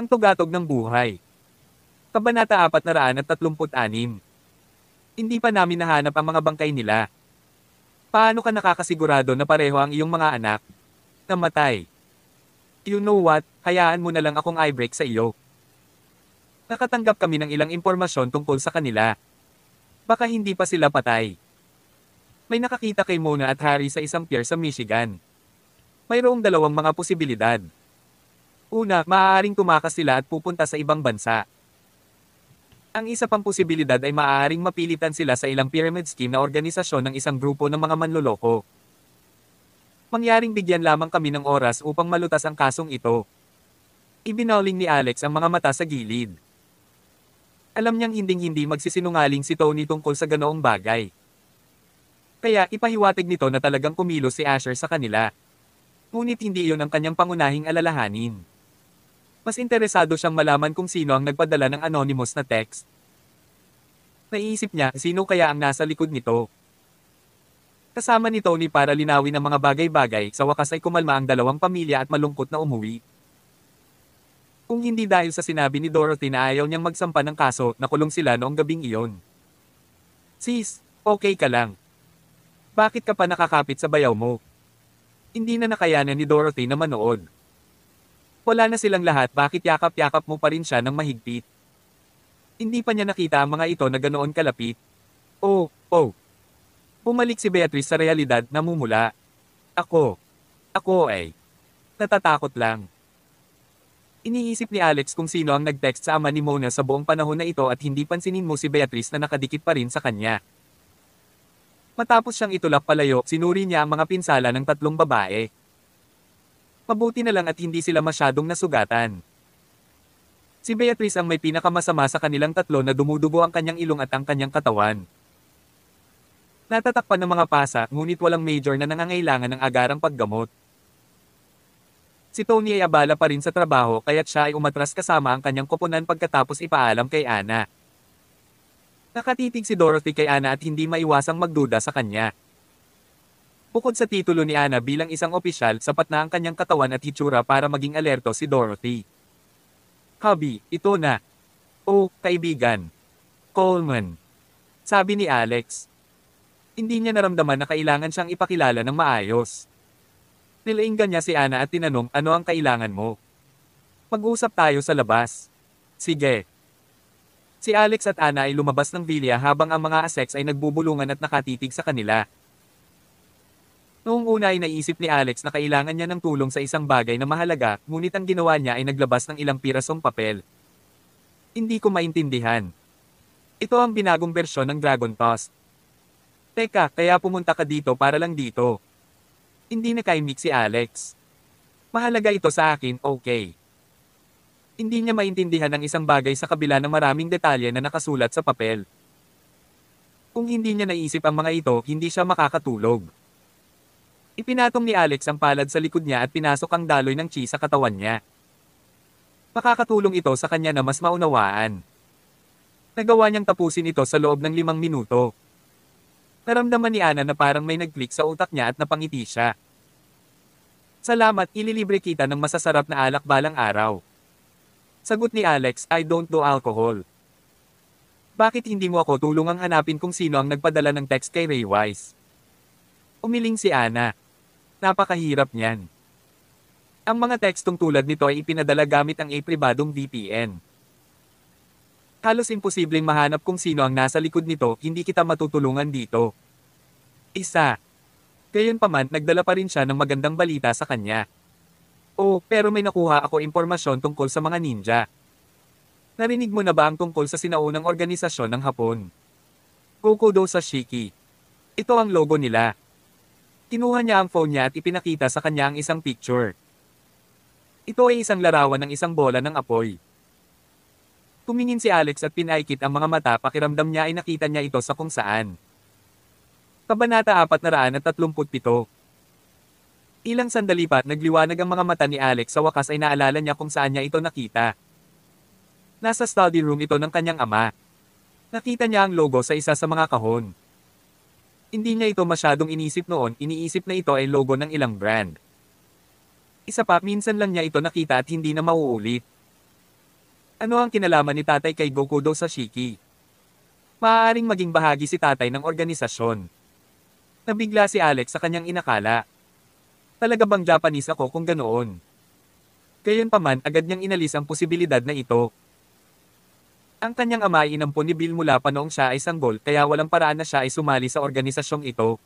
Ang tugatog ng buhay. Kabanata 436. Hindi pa namin nahanap ang mga bangkay nila. Paano ka nakakasigurado na pareho ang iyong mga anak? Namatay. You know what, hayaan mo na lang akong i-break sa iyo. Nakatanggap kami ng ilang impormasyon tungkol sa kanila. Baka hindi pa sila patay. May nakakita kay Mona at Harry sa isang pier sa Michigan. Mayroong dalawang mga posibilidad. Una, maaaring tumakas sila at pupunta sa ibang bansa. Ang isa pang posibilidad ay maaaring mapilitan sila sa ilang pyramid scheme na organisasyon ng isang grupo ng mga manloloko. Mangyaring bigyan lamang kami ng oras upang malutas ang kasong ito. Ibinawling ni Alex ang mga mata sa gilid. Alam niyang hinding-hindi magsisinungaling si Tony tungkol sa ganoong bagay. Kaya ipahiwatig nito na talagang kumilos si Asher sa kanila. Ngunit hindi iyon ang kanyang pangunahing alalahanin. Mas interesado siyang malaman kung sino ang nagpadala ng anonymous na text. Naiisip niya sino kaya ang nasa likod nito. Kasama ni Tony para linawin ang mga bagay-bagay, sa wakas ay kumalma ang dalawang pamilya at malungkot na umuwi. Kung hindi dahil sa sinabi ni Dorothy na ayaw niyang magsampa ng kaso, nakulong sila noong gabing iyon. Sis, okay ka lang. Bakit ka pa nakakapit sa bayaw mo? Hindi na nakayanan ni Dorothy na manood. Wala na silang lahat, bakit yakap-yakap mo pa rin siya ng mahigpit? Hindi pa niya nakita ang mga ito na ganoon kalapit. Oh. Bumalik si Beatrice sa realidad, namumula. Ako ay natatakot lang. Iniisip ni Alex kung sino ang nag-text sa ama ni Mona sa buong panahon na ito at hindi pansinin mo si Beatrice na nakadikit pa rin sa kanya. Matapos siyang itulak palayo, sinuri niya ang mga pinsala ng tatlong babae. Mabuti na lang at hindi sila masyadong nasugatan. Si Beatrice ang may pinakamasama sa kanilang tatlo na dumudugo ang kanyang ilong at ang kanyang katawan. Natatakpan ng mga pasa, ngunit walang major na nangangailangan ng agarang paggamot. Si Tony ay abala pa rin sa trabaho kaya't siya ay umatras kasama ang kanyang koponan pagkatapos ipaalam kay Anna. Nakatitig si Dorothy kay Anna at hindi maiwasang magduda sa kanya. Bukod sa titulo ni Anna bilang isang opisyal, sapat na ang kanyang katawan at hitsura para maging alerto si Dorothy. Hubby, ito na. Oh, kaibigan. Coleman. Sabi ni Alex. Hindi niya naramdaman na kailangan siyang ipakilala ng maayos. Nilainggan niya si Anna at tinanong, ano ang kailangan mo? Mag-usap tayo sa labas. Sige. Si Alex at Anna ay lumabas ng villa habang ang mga aseks ay nagbubulungan at nakatitig sa kanila. Noong una ay naisip ni Alex na kailangan niya ng tulong sa isang bagay na mahalaga, ngunit ang ginawa niya ay naglabas ng ilang pirasong papel. Hindi ko maintindihan. Ito ang binagong bersyon ng Dragon Toast. Teka, kaya pumunta ka dito para lang dito. Hindi nakaimik si Alex. Mahalaga ito sa akin, okay. Hindi niya maintindihan ang isang bagay sa kabila ng maraming detalye na nakasulat sa papel. Kung hindi niya naisip ang mga ito, hindi siya makakatulog. Ipinatong ni Alex ang palad sa likod niya at pinasok ang daloy ng chi sa katawan niya. Makakatulong ito sa kanya na mas maunawaan. Nagawa niyang tapusin ito sa loob ng 5 minuto. Naramdaman ni Anna na parang may nag-click sa utak niya at napangiti siya. Salamat, ililibre kita ng masasarap na alak balang araw. Sagot ni Alex, I don't do alcohol. Bakit hindi mo ako tulungang hanapin kung sino ang nagpadala ng text kay Ray Wise? Umiling si Anna. Napakahirap niyan. Ang mga tekstong tulad nito ay ipinadala gamit ang pribadong VPN. Halos imposibleng mahanap kung sino ang nasa likod nito, hindi kita matutulungan dito. Isa. Gayunpaman, nagdala pa rin siya ng magandang balita sa kanya. Oh, pero may nakuha ako impormasyon tungkol sa mga ninja. Narinig mo na ba ang tungkol sa sinaunang organisasyon ng Hapon? Kokudo Sashiki. Ito ang logo nila. Kinuha niya ang phone niya at ipinakita sa kanya ang isang picture. Ito ay isang larawan ng isang bola ng apoy. Tumingin si Alex at pinaikit ang mga mata, pakiramdam niya ay nakita niya ito sa kung saan. Kabanata 437. Ilang sandali pa, nagliwanag ang mga mata ni Alex, sa wakas ay naalala niya kung saan niya ito nakita. Nasa study room ito ng kanyang ama. Nakita niya ang logo sa isa sa mga kahon. Hindi niya ito masyadong inisip noon, iniisip na ito ay logo ng ilang brand. Isa pa, minsan lang niya ito nakita at hindi na mauulit. Ano ang kinalaman ni tatay kay Gokudo Sashiki? Maaaring maging bahagi si tatay ng organisasyon. Nabigla si Alex sa kanyang inakala. Talaga bang Japanese ako kung ganoon? Gayunpaman agad niyang inalis ang posibilidad na ito. Ang kanyang ama ay inampon ni Bill mula pa noong siya ay sanggol kaya walang paraan na siya ay sumali sa organisasyong ito.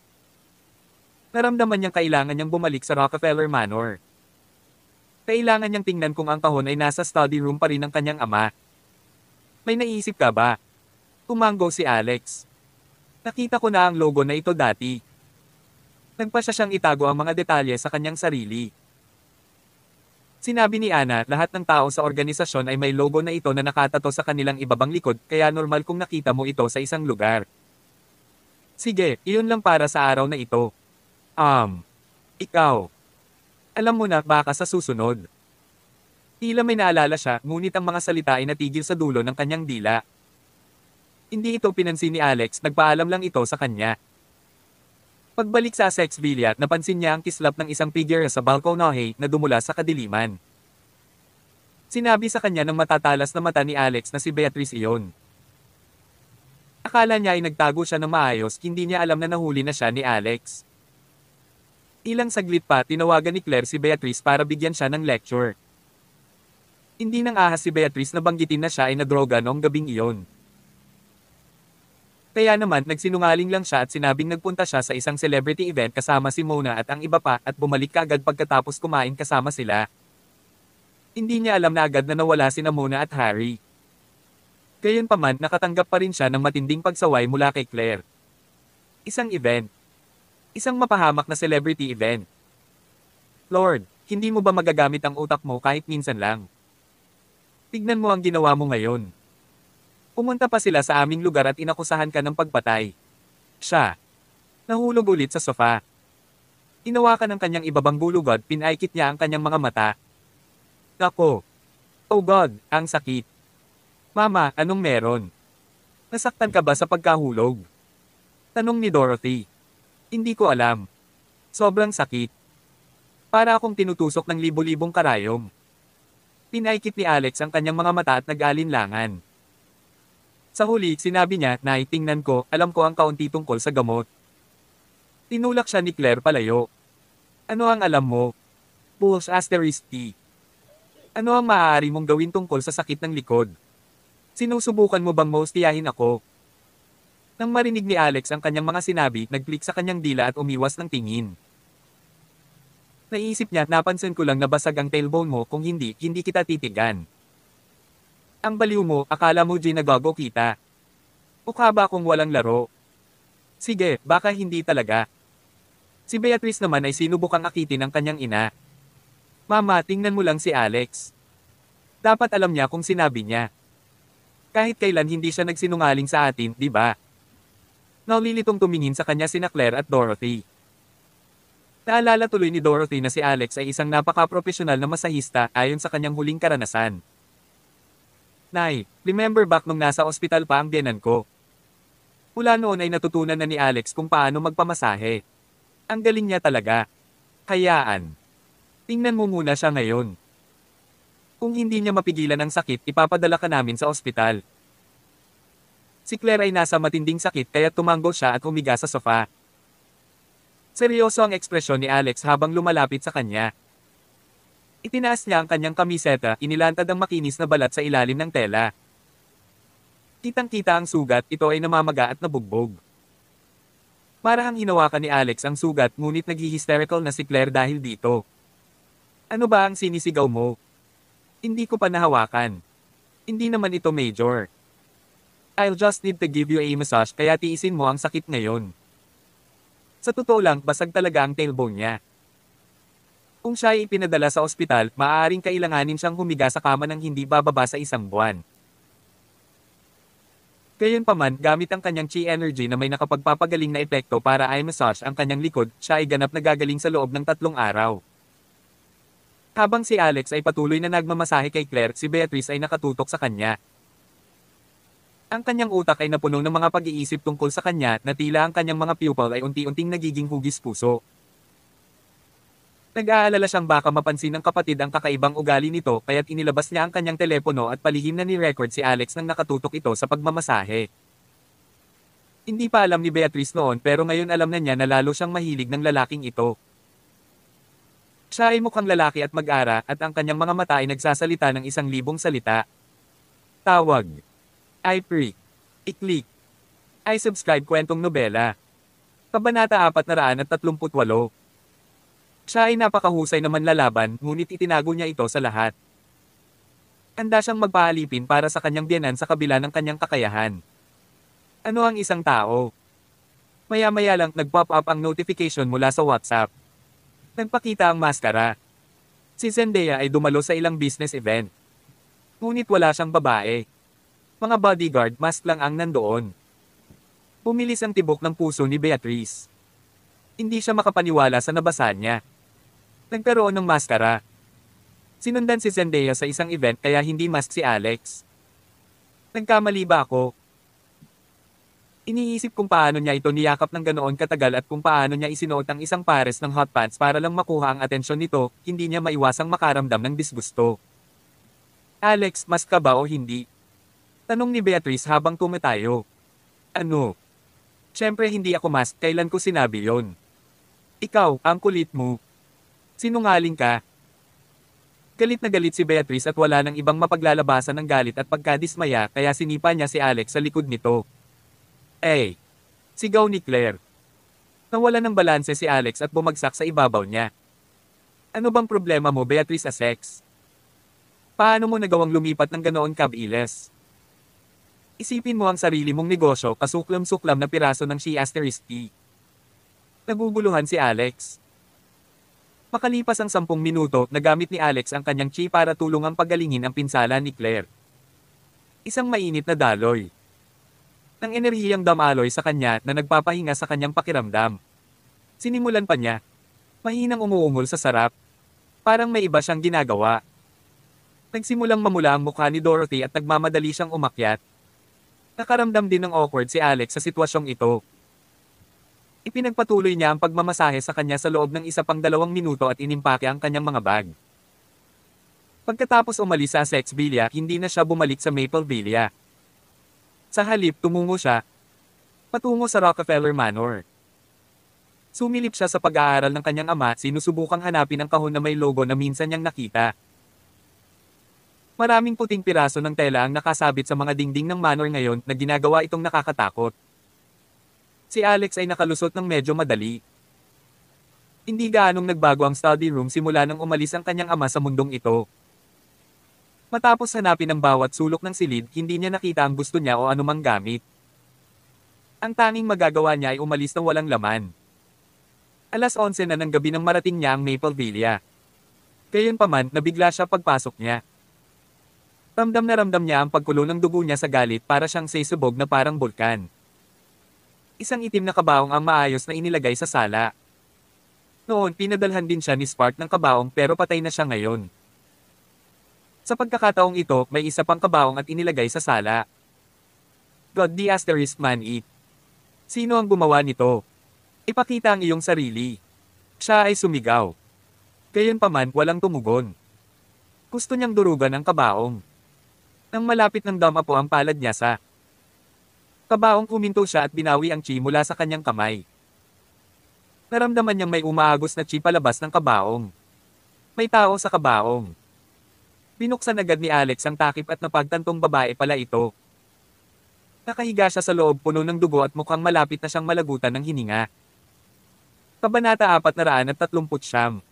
Naramdaman niyang kailangan niyang bumalik sa Rockefeller Manor. Kailangan niyang tingnan kung ang kahon ay nasa study room pa rin ng kanyang ama. May naisip ka ba? Tumanggo si Alex. Nakita ko na ang logo na ito dati. Nagpa siya siyang itago ang mga detalye sa kanyang sarili. Sinabi ni Ana, lahat ng tao sa organisasyon ay may logo na ito na nakatato sa kanilang ibabang likod, kaya normal kung nakita mo ito sa isang lugar. Sige, iyon lang para sa araw na ito. Ikaw. Alam mo na, baka sa susunod. Tila may naalala siya, ngunit ang mga salita ay natigil sa dulo ng kanyang dila. Hindi ito pinansin ni Alex, nagpaalam lang ito sa kanya. Pagbalik sa sex villa, napansin niya ang kislap ng isang figure sa balkonahe na dumula sa kadiliman. Sinabi sa kanya ng matatalas na mata ni Alex na si Beatrice iyon. Akala niya ay nagtago siya ng maayos, hindi niya alam na nahuli na siya ni Alex. Ilang saglit pa, tinawagan ni Claire si Beatrice para bigyan siya ng lecture. Hindi nang ahas si Beatrice na banggitin na siya ay nadroga noong gabing iyon. Kaya naman nagsinungaling lang siya at sinabing nagpunta siya sa isang celebrity event kasama si Mona at ang iba pa at bumalik kaagad pagkatapos kumain kasama sila. Hindi niya alam na agad na nawala sina Mona at Harry. Gayunpaman nakatanggap pa rin siya ng matinding pagsaway mula kay Claire. Isang event. Isang mapahamak na celebrity event. Lord, hindi mo ba magagamit ang utak mo kahit minsan lang? Tignan mo ang ginawa mo ngayon. Pumunta pa sila sa aming lugar at inakusahan ka ng pagpatay. Siya. Nahulog ulit sa sofa. Inawakan ng kanyang ibabang bulugod, pinaikit niya ang kanyang mga mata. Nako. Oh God, ang sakit. Mama, anong meron? Nasaktan ka ba sa pagkahulog? Tanong ni Dorothy. Hindi ko alam. Sobrang sakit. Para akong tinutusok ng libo-libong karayom. Pinaikit ni Alex ang kanyang mga mata at nag-alinlangan. Sa huli, sinabi niya, Nay, tingnan ko, alam ko ang kaunti tungkol sa gamot. Tinulak siya ni Claire palayo. Ano ang alam mo? Pulse asterisk T. Ano ang maaari mong gawin tungkol sa sakit ng likod? Sinusubukan mo bang maustiyahin ako? Nang marinig ni Alex ang kanyang mga sinabi, nag-click sa kanyang dila at umiwas ng tingin. Naisip niya, napansin ko lang na basag ang tailbone mo, kung hindi, hindi kita titigan. Ang baliw mo, akala mo ginagago kita. Mukha ba akong walang laro? Sige, baka hindi talaga. Si Beatrice naman ay sinubukang akitin ng kanyang ina. Mama, tingnan mo lang si Alex. Dapat alam niya kung sinabi niya. Kahit kailan hindi siya nagsinungaling sa atin, di ba? Naulilitong tumingin sa kanya sina Claire at Dorothy. Naalala tuloy ni Dorothy na si Alex ay isang napaka-profesional na masahista ayon sa kanyang huling karanasan. Nay, remember back nung nasa ospital pa ang biyenan ko? Mula noon ay natutunan na ni Alex kung paano magpamasahe. Ang galing niya talaga. Hayaan. Tingnan mo muna siya ngayon. Kung hindi niya mapigilan ang sakit, ipapadala ka namin sa ospital. Si Claire ay nasa matinding sakit kaya tumanggol siya at humiga sa sofa. Seryoso ang ekspresyon ni Alex habang lumalapit sa kanya. Itinaas niya ang kanyang kamiseta, inilantad ang makinis na balat sa ilalim ng tela. Kitang-kita ang sugat, ito ay namamaga at nabugbog. Marahang hinawakan ni Alex ang sugat ngunit naghi-hysterical na si Claire dahil dito. Ano ba ang sinisigaw mo? Hindi ko pa nahawakan. Hindi naman ito major. I'll just need to give you a massage kaya tiisin mo ang sakit ngayon. Sa totoo lang, basag talaga ang tailbone niya. Kung siya ay ipinadala sa ospital, maaaring kailanganin siyang humiga sa kama ng hindi bababa sa 1 buwan. Gayunpaman, gamit ang kanyang chi energy na may nakapagpapagaling na epekto para i-massage ang kanyang likod, siya ay ganap na gagaling sa loob ng 3 araw. Habang si Alex ay patuloy na nagmamasahe kay Claire, si Beatrice ay nakatutok sa kanya. Ang kanyang utak ay napuno ng mga pag-iisip tungkol sa kanya na tila ang kanyang mga pupil ay unti-unting nagiging hugis puso. Nag-aalala siyang baka mapansin ng kapatid ang kakaibang ugali nito kaya't inilabas niya ang kanyang telepono at palihim na ni-record si Alex nang nakatutok ito sa pagmamasahe. Hindi pa alam ni Beatrice noon pero ngayon alam na niya na lalo siyang mahilig ng lalaking ito. Siya ay mukhang lalaki at mag-ara at ang kanyang mga mata ay nagsasalita ng 1,000 salita. Tawag. I-freak. I-click. I-subscribe kwentong nobela. Kabanata 438. Siya ay napakahusay na manlalaban ngunit itinago niya ito sa lahat. Handa siyang magpaalipin para sa kanyang biyenan sa kabila ng kanyang kakayahan. Ano ang isang tao? Maya-maya lang nag-pop up ang notification mula sa WhatsApp. Nagpakita ang maskara. Si Zendaya ay dumalo sa ilang business event. Ngunit wala siyang babae. Mga bodyguard mask lang ang nandoon. Pumilis ang tibok ng puso ni Beatrice. Hindi siya makapaniwala sa nabasa niya. Nagkaroon ng maskara. Sinundan si Zendaya sa isang event kaya hindi mask si Alex. Nagkamali ba ako? Iniisip kung paano niya ito niyakap ng ganoon katagal at kung paano niya isinuot ang isang pares ng hot pants para lang makuha ang atensyon nito, hindi niya maiwasang makaramdam ng disgusto. Alex, mask ka ba o hindi? Tanong ni Beatrice habang tumatayo. Ano? Siyempre hindi ako mask, kailan ko sinabi yon? Ikaw, ang kulit mo. Sinungaling ka. Galit na galit si Beatrice at wala nang ibang mapaglalabasan ng galit at pagkadismaya kaya sinipa niya si Alex sa likod nito. Eh! Sigaw ni Claire. Nawala ng balanse si Alex at bumagsak sa ibabaw niya. Ano bang problema mo, Beatrice Essex? Paano mo nagawang lumipat ng ganoon kabilis? Isipin mo ang sarili mong negosyo kasuklam-suklam na piraso ng She*T. Naguguluhan si Alex. Makalipas ang 10 minuto, nagamit ni Alex ang kanyang chi para tulungang pagalingin ang pinsala ni Claire. Isang mainit na daloy. Nang enerhiyang damaloy sa kanya na nagpapahinga sa kanyang pakiramdam. Sinimulan pa niya. Mahinang umuungol sa sarap. Parang may iba siyang ginagawa. Nagsimulang mamula ang mukha ni Dorothy at nagmamadali siyang umakyat. Nakaramdam din ng awkward si Alex sa sitwasyong ito. Ipinagpatuloy niya ang pagmamasahe sa kanya sa loob ng 1 pang 2 minuto at inimpake ang kanyang mga bag. Pagkatapos umalis sa sex villa, hindi na siya bumalik sa Maple Villa. Sa halip, tumungo siya patungo sa Rockefeller Manor. Sumilip siya sa pag-aaral ng kanyang ama, sinusubukang hanapin ang kahon na may logo na minsan niyang nakita. Maraming puting piraso ng tela ang nakasabit sa mga dingding ng manor ngayon na ginagawa itong nakakatakot. Si Alex ay nakalusot ng medyo madali. Hindi gaanong nagbago ang study room simula nang umalis ang kanyang ama sa mundong ito. Matapos hanapin ang bawat sulok ng silid, hindi niya nakita ang gusto niya o anumang gamit. Ang tanging magagawa niya ay umalis na walang laman. 11:00 na ng gabi nang marating niya ang Maple Villa. Gayunpaman, nabigla siya pagpasok niya. Ramdam na ramdam niya ang pagkulo ng dugo niya sa galit para siyang sisubog na parang bulkan. Isang itim na kabaong ang maayos na inilagay sa sala. Noon, pinadalhan din siya ni Spark ng kabaong pero patay na siya ngayon. Sa pagkakataong ito, may isa pang kabaong at inilagay sa sala. God the asterisk man it. Sino ang gumawa nito? Ipakita ang iyong sarili. Siya ay sumigaw. Gayunpaman, walang tumugon. Gusto niyang durugan ang kabaong. Nang malapit ng dama po ang palad niya sa kabaong, huminto siya at binawi ang chi mula sa kanyang kamay. Naramdaman niyang may umaagos na chi palabas ng kabaong. May tao sa kabaong. Binuksan agad ni Alex ang takip at napagtantong babae pala ito. Nakahiga siya sa loob puno ng dugo at mukhang malapit na siyang malagutan ng hininga. Kabanata 439.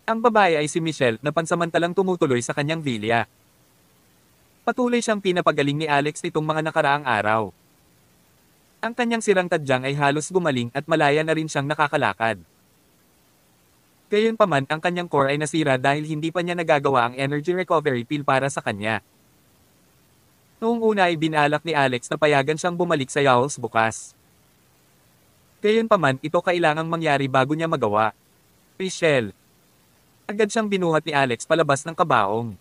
Ang babae ay si Michelle na pansamantalang tumutuloy sa kanyang villa. Patuloy siyang pinapagaling ni Alex nitong mga nakaraang araw. Ang kanyang sirang tadyang ay halos gumaling at malaya na rin siyang nakakalakad. Gayunpaman, ang kanyang core ay nasira dahil hindi pa niya nagagawa ang energy recovery pill para sa kanya. Noong una ay binalak ni Alex na payagan siyang bumalik sa Yowles bukas. Gayunpaman, ito kailangang mangyari bago niya magawa. Michelle. Agad siyang binuhat ni Alex palabas ng kabaong.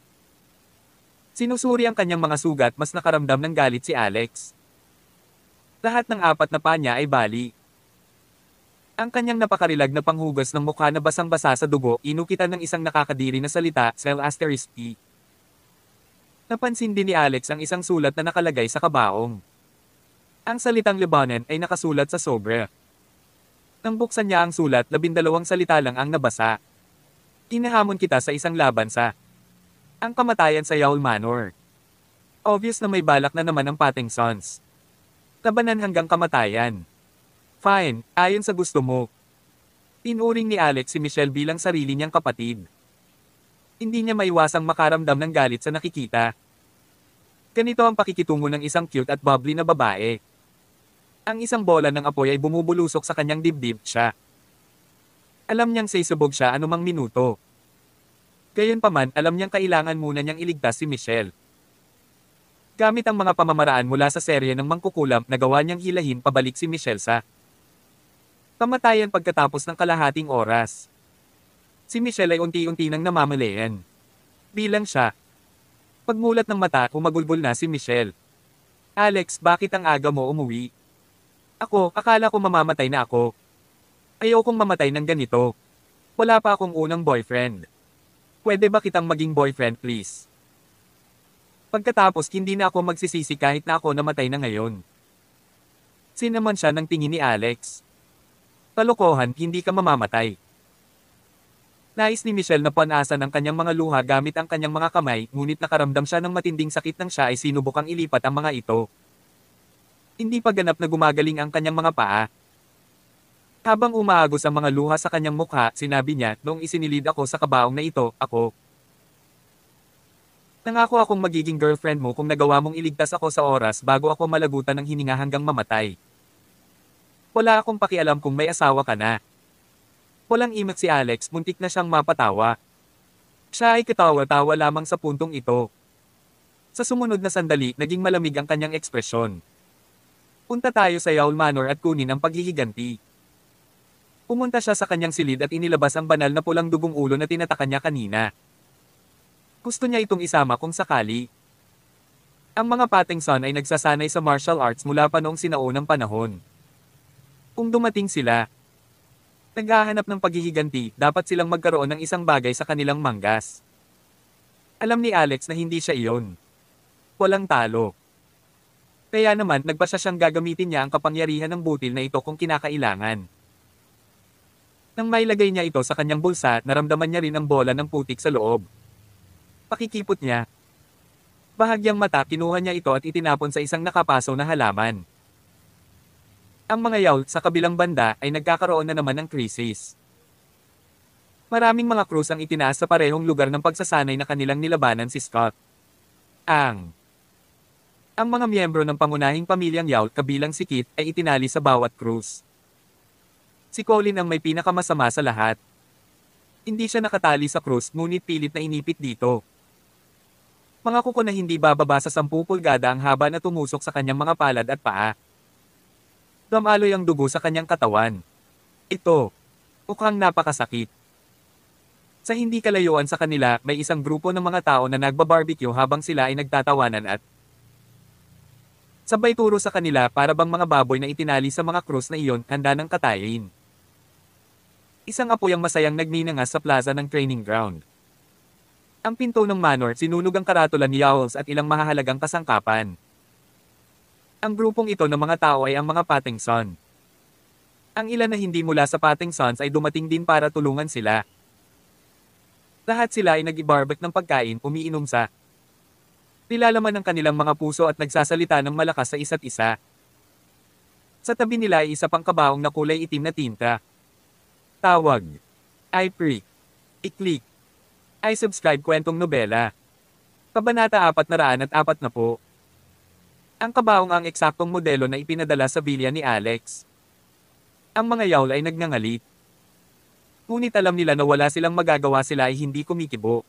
Sinusuri ang kanyang mga sugat, mas nakaramdam ng galit si Alex. Lahat ng 4 na paa niya ay bali. Ang kanyang napakarilag na panghugas ng mukha na basang-basa sa dugo, inukitan ng isang nakakadiri na salita, cell asterisk P. Napansin din ni Alex ang isang sulat na nakalagay sa kabaong. Ang salitang Lebanon ay nakasulat sa sobre. Nang buksan niya ang sulat, 12 salita lang ang nabasa. Inahamon kita sa isang laban sa ang kamatayan sa Yaul Manor. Obvious na may balak na naman ang Pattingsons. Labanan hanggang kamatayan. Fine, ayon sa gusto mo. Tinuring ni Alex si Michelle bilang sarili niyang kapatid. Hindi niya maiwasang makaramdam ng galit sa nakikita. Ganito ang pakikitungo ng isang cute at bubbly na babae. Ang isang bola ng apoy ay bumubulusok sa kanyang dibdib siya. Alam niyang sisubog siya anumang minuto. Gayunpaman, alam niyang kailangan muna niyang iligtas si Michelle. Gamit ang mga pamamaraan mula sa serye ng mangkukulam, nagawa niyang hilahin pabalik si Michelle sa kamatayan pagkatapos ng kalahating oras. Si Michelle ay unti-unti nang namamalayan. Bilang siya. Pagmulat ng mata, umagulbol na si Michelle. Alex, bakit ang aga mo umuwi? Ako, akala ko mamamatay na ako. Ayokong mamatay ng ganito. Wala pa akong unang boyfriend. Pwede ba kitang maging boyfriend please? Pagkatapos hindi na ako magsisisi kahit na ako namatay na ngayon. Sinaman siya ng tingin ni Alex. Kalokohan, hindi ka mamamatay. Nais ni Michelle na punasan ang kanyang mga luha gamit ang kanyang mga kamay, ngunit nakaramdam siya ng matinding sakit nang siya ay sinubukang ilipat ang mga ito. Hindi pa ganap na gumagaling ang kanyang mga paa. Habang umaagos ang mga luha sa kanyang mukha, sinabi niya, noong isinilid ako sa kabaong na ito, ako. Nangako akong magiging girlfriend mo kung nagawa mong iligtas ako sa oras bago ako malagutan ng hininga hanggang mamatay. Wala akong pakialam kung may asawa ka na. Walang imak si Alex, muntik na siyang mapatawa. Siya ay katawa-tawa lamang sa puntong ito. Sa sumunod na sandali, naging malamig ang kanyang ekspresyon. Punta tayo sa Yaul Manor at kunin ang paghihiganti. Pumunta siya sa kanyang silid at inilabas ang banal na pulang dugong ulo na tinatakan niya kanina. Gusto niya itong isama kung sakali. Ang mga Pattingson ay nagsasanay sa martial arts mula pa noong sinaunang panahon. Kung dumating sila, naghahanap ng paghihiganti, dapat silang magkaroon ng isang bagay sa kanilang manggas. Alam ni Alex na hindi siya iyon. Walang talo. Kaya naman, nagpasya siyang gagamitin niya ang kapangyarihan ng butil na ito kung kinakailangan. Nang mailagay niya ito sa kanyang bulsa, naramdaman niya rin ang bola ng putik sa loob. Pakikipot niya. Bahagyang mata, kinuha niya ito at itinapon sa isang nakapaso na halaman. Ang mga Yaul sa kabilang banda ay nagkakaroon na naman ng krisis. Maraming mga krus ang itinaas sa parehong lugar ng pagsasanay na kanilang nilabanan si Scott. Ang mga miyembro ng pangunahing pamilyang Yaul kabilang si Kit ay itinali sa bawat krus. Si Colin ang may pinakamasama sa lahat. Hindi siya nakatali sa krus ngunit pilit na inipit dito. Mga kuko na hindi bababa sa 10 pulgada ang haba na tumusok sa kanyang mga palad at paa. Dumaloy ang dugo sa kanyang katawan. Ito. Mukhang napakasakit. Sa hindi kalayuan sa kanila, may isang grupo ng mga tao na nagbabarbecue habang sila ay nagtatawanan at sabay turo sa kanila para bang mga baboy na itinali sa mga krus na iyon, handa ng katayin. Isang apoy ang masayang nagninangas sa plaza ng training ground. Ang pinto ng manor, sinunog ang karatula ni Yowls at ilang mahahalagang kasangkapan. Ang grupong ito ng mga tao ay ang mga Pattingson. Ang ilan na hindi mula sa Pattingsons ay dumating din para tulungan sila. Lahat sila ay nag-barbecue ng pagkain, umiinom sa nilalaman ng kanilang mga puso at nagsasalita ng malakas sa isa't isa. Sa tabi nila ay isa pang kabaong na kulay itim na tinta. Tawag. I-Prick. I-Click. I-Subscribe kwentong nobela. Kabanata 440 na po. Ang kabaong ang eksaktong modelo na ipinadala sa bilya ni Alex. Ang mga Yaul ay nagngangalit. Ngunit alam nila na wala silang magagawa, sila ay hindi kumikibo.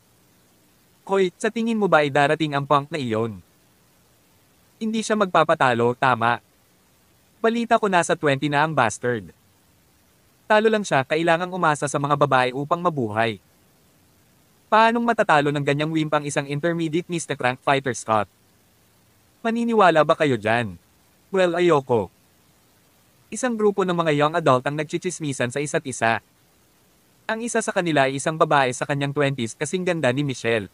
Hoy, sa tingin mo ba ay darating ang punk na iyon? Hindi siya magpapatalo, tama. Balita ko nasa 20 na ang bastard. Talo lang siya, kailangang umasa sa mga babae upang mabuhay. Paanong matatalo ng ganyang wimpang isang intermediate Mr. Crank Fighter Scott? Maniniwala ba kayo dyan? Well, ayoko. Isang grupo ng mga young adult ang nagchichismisan sa isa't isa. Ang isa sa kanila ay isang babae sa kanyang 20s kasing ganda ni Michelle.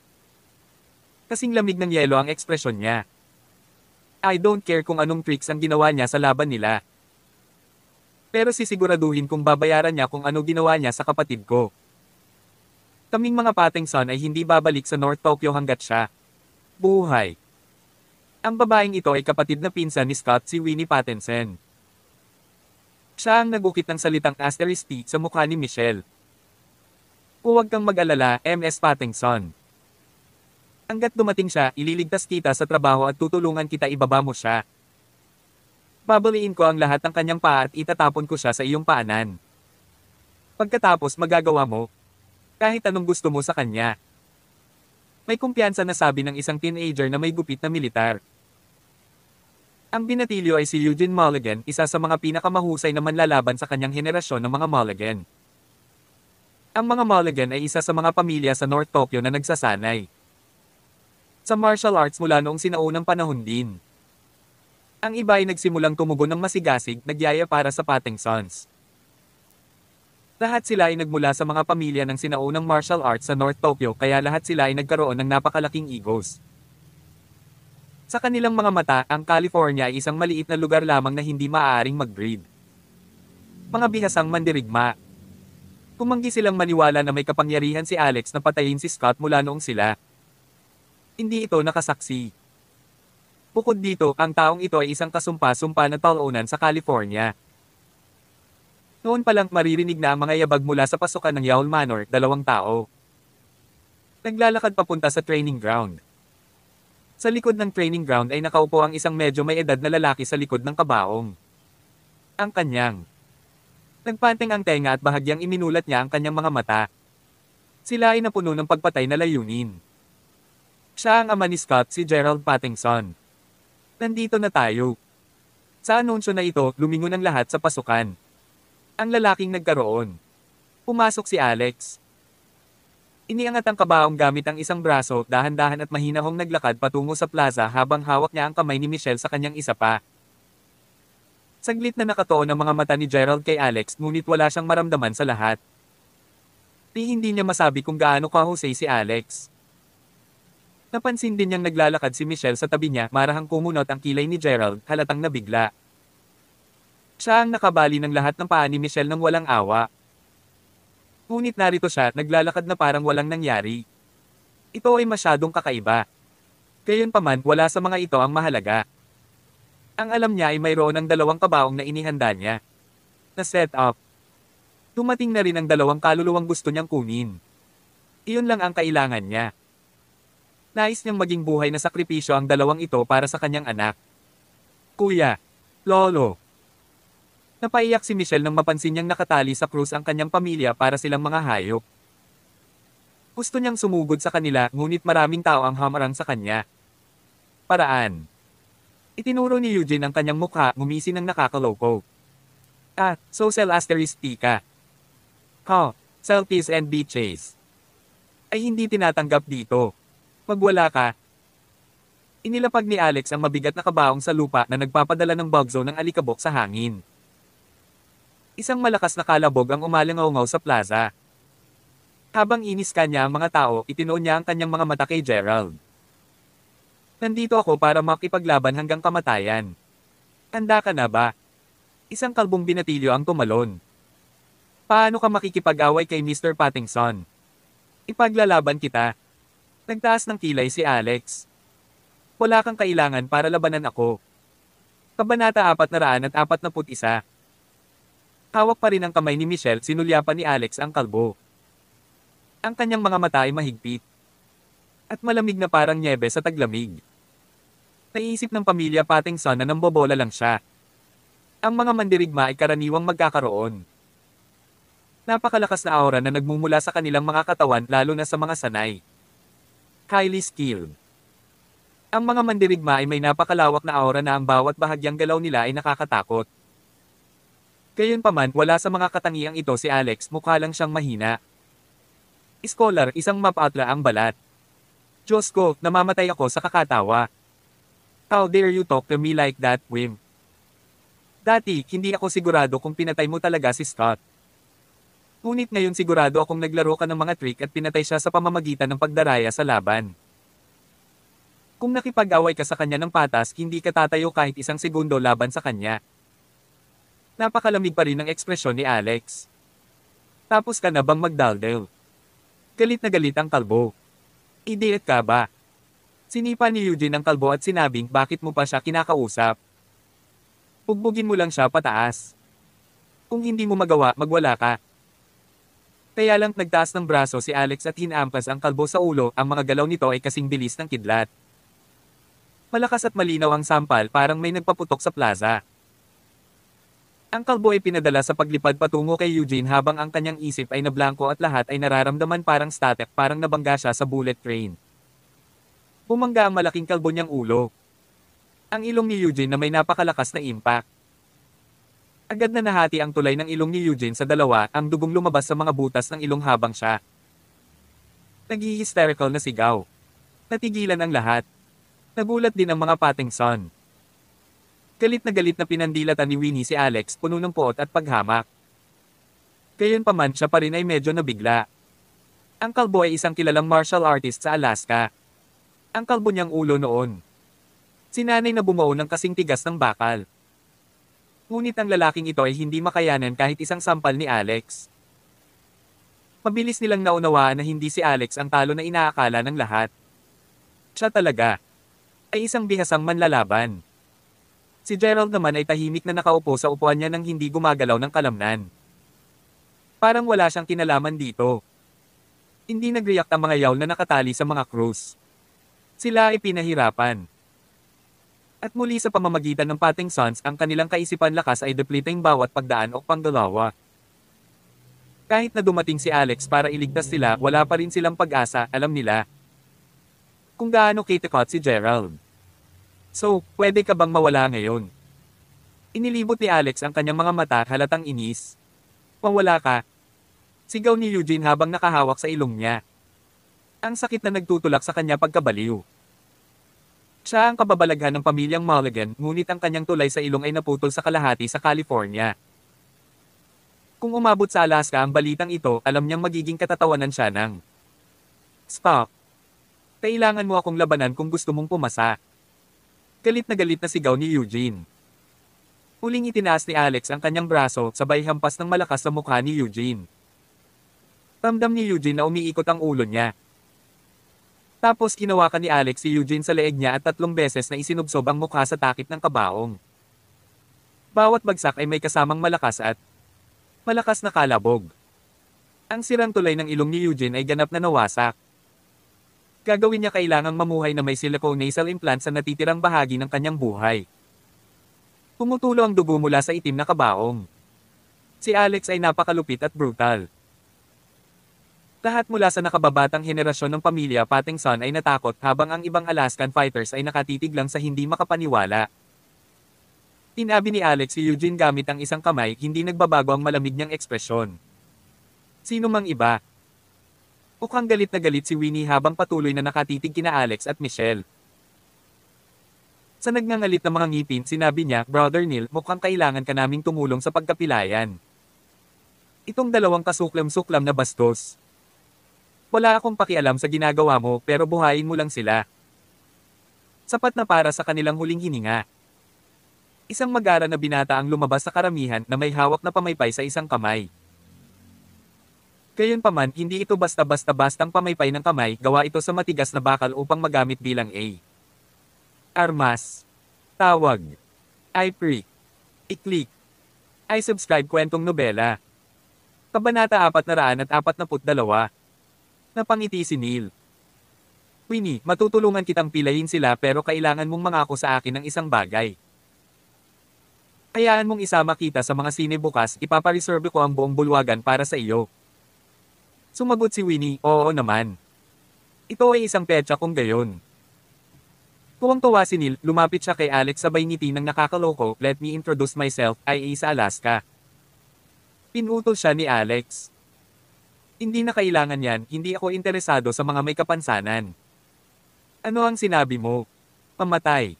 Kasing lamig ng yelo ang ekspresyon niya. I don't care kung anong tricks ang ginawa niya sa laban nila. Pero sisiguraduhin kung babayaran niya kung ano ginawa niya sa kapatid ko. Kaming mga Pattinson ay hindi babalik sa North Tokyo hanggat siya buhay. Ang babaeng ito ay kapatid na pinsan ni Scott, si Winnie Pattinson. Siya ang nagukit ng salitang asterisk T sa mukha ni Michelle. Huwag kang mag-alala, Ms. Pattinson. Hanggat dumating siya, ililigtas kita sa trabaho at tutulungan kita ibaba mo siya. Babaliin ko ang lahat ng kanyang paa at itatapon ko siya sa iyong paanan. Pagkatapos magagawa mo kahit anong gusto mo sa kanya. May kumpiyansa na sabi ng isang teenager na may gupit na militar. Ang binatilyo ay si Eugene Mulligan, isa sa mga pinakamahusay na manlalaban sa kanyang henerasyon ng mga Mulligan. Ang mga Mulligan ay isa sa mga pamilya sa North Tokyo na nagsasanay sa martial arts mula noong sinaunang panahon din. Ang iba ay nagsimulang tumugon ng masigasig, nagyaya para sa Pattinsons. Lahat sila ay nagmula sa mga pamilya ng sinaunang martial arts sa North Tokyo, kaya lahat sila ay nagkaroon ng napakalaking egos. Sa kanilang mga mata, ang California ay isang maliit na lugar lamang na hindi maaaring mag-breed. Mga bihasang mandirigma. Tumanggi silang maniwala na may kapangyarihan si Alex na patayin si Scott mula noong sila hindi ito nakasaksi. Bukod dito, ang taong ito ay isang kasumpa-sumpa na talunan sa California. Noon pa lang maririnig na ang mga yabag mula sa pasukan ng Yaol Manor, 2 tao. Naglalakad papunta sa training ground. Sa likod ng training ground ay nakaupo ang isang medyo may edad na lalaki sa likod ng kabaong. Ang kanyang nagpanteng ang tenga at bahagyang iminulat niya ang kanyang mga mata. Sila ay napuno ng pagpatay na layunin. Siya ang ama ni Scott, si Gerald Pattinson. Nandito na tayo. Sa anunsyo na ito, lumingon ang lahat sa pasukan. Ang lalaking nagkaroon. Pumasok si Alex. Iniangat ang kabaong gamit ang isang braso, dahan-dahan at mahinahong naglakad patungo sa plaza habang hawak niya ang kamay ni Michelle sa kanyang isa pa. Saglit na nakatuon ang mga mata ni Gerald kay Alex, ngunit wala siyang maramdaman sa lahat. Hindi niya masabi kung gaano kahusay si Alex. Napansin din niyang naglalakad si Michelle sa tabi niya, marahang kumunot ang kilay ni Gerald, halatang nabigla. Siya ang nakabali ng lahat ng paa ni Michelle nang walang awa. Ngunit narito siya, naglalakad na parang walang nangyari. Ito ay masyadong kakaiba. Gayunpaman, wala sa mga ito ang mahalaga. Ang alam niya ay mayroon ng 2 kabaong na inihanda niya na set up. Dumating na rin ang 2 kaluluwang gusto niyang kunin. Iyon lang ang kailangan niya. Nais niyang maging buhay na sakripisyo ang 2 ito para sa kanyang anak. Kuya, Lolo. Napaiyak si Michelle nang mapansin niyang nakatali sa krus ang kanyang pamilya para silang mga hayop. Gusto niyang sumugod sa kanila, ngunit maraming tao ang hamarang sa kanya. Paraan. Itinuro ni Eugene ang kanyang mukha, ngumisi ng nakakaloko. Social asterisk ka. Selfies and bitches. Ay hindi tinatanggap dito. Magwala ka. Inilapag ni Alex ang mabigat na kabaong sa lupa na nagpapadala ng bugzo ng alikabok sa hangin. Isang malakas na kalabog ang umalingaw-ngaw sa plaza. Habang inis kanya ang mga tao, itinuon niya ang kanyang mga mata kay Gerald. Nandito ako para makipaglaban hanggang kamatayan. Handa ka na ba? Isang kalbong binatilyo ang tumalon. Paano ka makikipag-away kay Mr. Pattinson? Ipaglalaban kita. Nagtaas ng kilay si Alex. Wala kang kailangan para labanan ako. Kabanata 441. Hawak pa rin ang kamay ni Michelle, sinulyapan ni Alex ang kalbo. Ang kanyang mga mata ay mahigpit. At malamig na parang nyebe sa taglamig. Naisip ng pamilya Pattinson na nambobola lang siya. Ang mga mandirigma ay karaniwang magkakaroon. Napakalakas na aura na nagmumula sa kanilang mga katawan, lalo na sa mga sanay. Highly skilled. Ang mga mandirigma ay may napakalawak na aura na ang bawat bahagyang galaw nila ay nakakatakot. Gayunpaman, wala sa mga katangiang ito si Alex, mukha lang siyang mahina. Scholar, isang mapatla ang balat. Diyos ko, namamatay ako sa kakatawa. How dare you talk to me like that, Wim? Dati, hindi ako sigurado kung pinatay mo talaga si Scott. Ngunit ngayon sigurado akong naglaro ka ng mga trick at pinatay siya sa pamamagitan ng pagdaraya sa laban. Kung nakipag-away ka sa kanya ng patas, hindi ka tatayo kahit isang segundo laban sa kanya. Napakalamig pa rin ng ekspresyon ni Alex. Tapos ka na bang magdaldel? Galit na galit ang kalbo. Idiot ka ba? Sinipa ni Eugene ang kalbo at sinabing bakit mo pa siya kinakausap. Bugbugin mo lang siya pataas. Kung hindi mo magawa, magwala ka. Kaya lang nagtaas ng braso si Alex at hinampas ang kalbo sa ulo, ang mga galaw nito ay kasing bilis ng kidlat. Malakas at malinaw ang sampal, parang may nagpaputok sa plaza. Ang kalbo ay pinadala sa paglipad patungo kay Eugene habang ang kanyang isip ay nablangko at lahat ay nararamdaman parang static, parang nabangga siya sa bullet train. Bumangga ang malaking kalbo niyang ulo. Ang ilong ni Eugene na may napakalakas na impact. Agad na nahati ang tulay ng ilong ni Eugene sa dalawa, ang dugong lumabas sa mga butas ng ilong habang siya naghi-hysterical na sigaw. Natigilan ang lahat. Nagulat din ang mga Pattinson. Galit na pinandilatan ni Winnie si Alex, puno ng puot at paghamak. Gayunpaman siya pa rin ay medyo nabigla. Ang kalbo ay isang kilalang martial artist sa Alaska. Ang kalbo niyang ulo noon. Sinanay na bumuo ng kasing tigas ng bakal. Ngunit ang lalaking ito ay hindi makayanan kahit isang sampal ni Alex. Mabilis nilang naunawaan na hindi si Alex ang talo na inaakala ng lahat. Siya talaga ay isang bihasang manlalaban. Si Gerald naman ay tahimik na nakaupo sa upuan niya nang hindi gumagalaw ng kalamnan. Parang wala siyang kinalaman dito. Hindi nag-react ang mga yawl na nakatali sa mga krus. Sila ay pinahirapan. At muli sa pamamagitan ng Pattinsons, ang kanilang kaisipan lakas ay depleting bawat pagdaan o panggalawa. Kahit na dumating si Alex para iligtas sila, wala pa rin silang pag-asa, alam nila kung gaano kitikot si Gerald. So, pwede ka bang mawala ngayon? Inilibot ni Alex ang kanyang mga mata, halatang inis. Mawala ka. Sigaw ni Eugene habang nakahawak sa ilong niya. Ang sakit na nagtutulak sa kanya pagkabaliw. Siya ang kababalaghan ng pamilyang Mulligan, ngunit ang kanyang tulay sa ilong ay naputol sa kalahati sa California. Kung umabot sa Alaska ang balitang ito, alam niyang magiging katatawanan siya ng stop. Kailangan mo akong labanan kung gusto mong pumasa. Galit na sigaw ni Eugene. Uling itinaas ni Alex ang kanyang braso, sabay hampas ng malakas sa mukha ni Eugene. Ramdam ni Eugene na umiikot ang ulo niya. Tapos hinawakan ni Alex si Eugene sa leeg niya at 3 beses na isinubsob ang mukha sa takip ng kabaong. Bawat bagsak ay may kasamang malakas na kalabog. Ang sirang tulay ng ilong ni Eugene ay ganap na nawasak. Gagawin niya kailangang mamuhay na may silicone nasal implant sa natitirang bahagi ng kanyang buhay. Pumutulo ang dugo mula sa itim na kabaong. Si Alex ay napakalupit at brutal. Lahat mula sa nakababatang henerasyon ng pamilya Pattinson ay natakot habang ang ibang Alaskan fighters ay nakatitig lang sa hindi makapaniwala. Tinabi ni Alex si Eugene gamit ang isang kamay, hindi nagbabago ang malamig niyang ekspresyon. Sino mang iba? Mukhang galit na galit si Winnie habang patuloy na nakatitig kina Alex at Michelle. Sa nagngangalit na mga ngipin, sinabi niya, Brother Neil, mukhang kailangan ka naming tumulong sa pagkapilayan. Itong dalawang kasuklam-suklam na bastos. Wala akong pakialam sa ginagawa mo, pero buhayin mo lang sila. Sapat na para sa kanilang huling hininga. Isang mag-ara na binata ang lumabas sa karamihan na may hawak na pamaypay sa isang kamay. Gayunpaman, hindi ito basta-bastang pamaypay ng kamay, gawa ito sa matigas na bakal upang magamit bilang armas. Tawag. I-prick. I-click. I-subscribe kwentong nobela. Kabanata 442. Napangiti si Neil. Winnie, matutulungan kitang pilayin sila pero kailangan mong mangako sa akin ng isang bagay. Hayaan mong isama kita sa mga sine bukas, ipapareserve ko ang buong bulwagan para sa iyo. Sumagot si Winnie, oo naman. Ito ay isang petsa kung gayon. Tuwang-tuwa si Neil, lumapit siya kay Alex sabay ngiti ng nakakaloko, let me introduce myself, IA sa Alaska. Pinutol siya ni Alex. Hindi na kailangan yan, hindi ako interesado sa mga may kapansanan. Ano ang sinabi mo? Pamatay.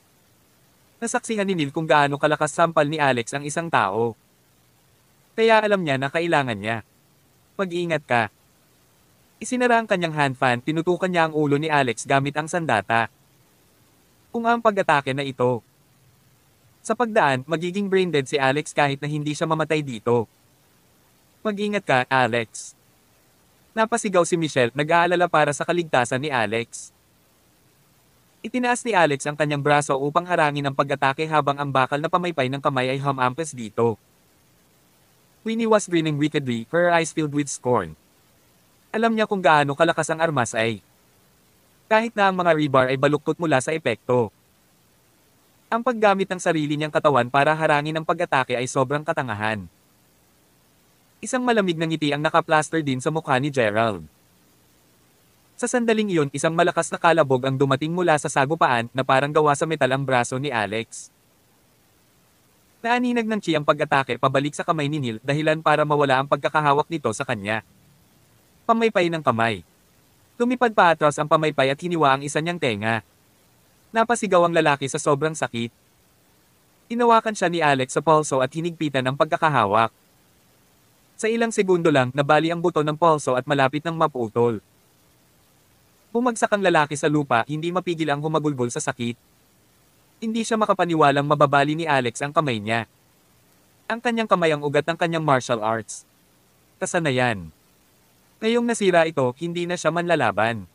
Nasaksihan ni Neil kung gaano kalakas sampal ni Alex ang isang tao. Kaya alam niya na kailangan niya. Mag-iingat ka. Isinara ang kanyang hand fan, tinutukan niya ang ulo ni Alex gamit ang sandata. Kung ang pag-atake na ito. Sa pagdaan, magiging brain dead si Alex kahit na hindi siya mamatay dito. Mag-ingat ka, Alex. Napasigaw si Michelle, nag-aalala para sa kaligtasan ni Alex. Itinaas ni Alex ang kanyang braso upang harangin ang pag-atake habang ang bakal na pamaypay ng kamay ay humampes dito. Winnie was grinning wickedly, her eyes filled with scorn. Alam niya kung gaano kalakas ang armas ay. Kahit na ang mga rebar ay baluktot mula sa epekto. Ang paggamit ng sarili niyang katawan para harangin ang pag-atake ay sobrang katangahan. Isang malamig na ngiti ang nakaplaster din sa mukha ni Gerald. Sa sandaling iyon, isang malakas na kalabog ang dumating mula sa sagupaan na parang gawa sa metal ang braso ni Alex. Naaninag ng chi ang pag-atake pabalik sa kamay ni Neil dahilan para mawala ang pagkakahawak nito sa kanya. Pamaypay ng kamay. Lumipad pa atras ang pamaypay at hiniwa ang isa niyang tenga. Napasigaw ang lalaki sa sobrang sakit. Inawakan siya ni Alex sa pulso at hinigpitan ang pagkakahawak. Sa ilang segundo lang, nabali ang buto ng pulso at malapit ng maputol. Bumagsak ang lalaki sa lupa, hindi mapigil ang humagulgol sa sakit. Hindi siya makapaniwalang mababali ni Alex ang kamay niya. Ang kanyang kamay ang ugat ng kanyang martial arts. Kasanayan. Ngayong nasira ito, hindi na siya manlalaban.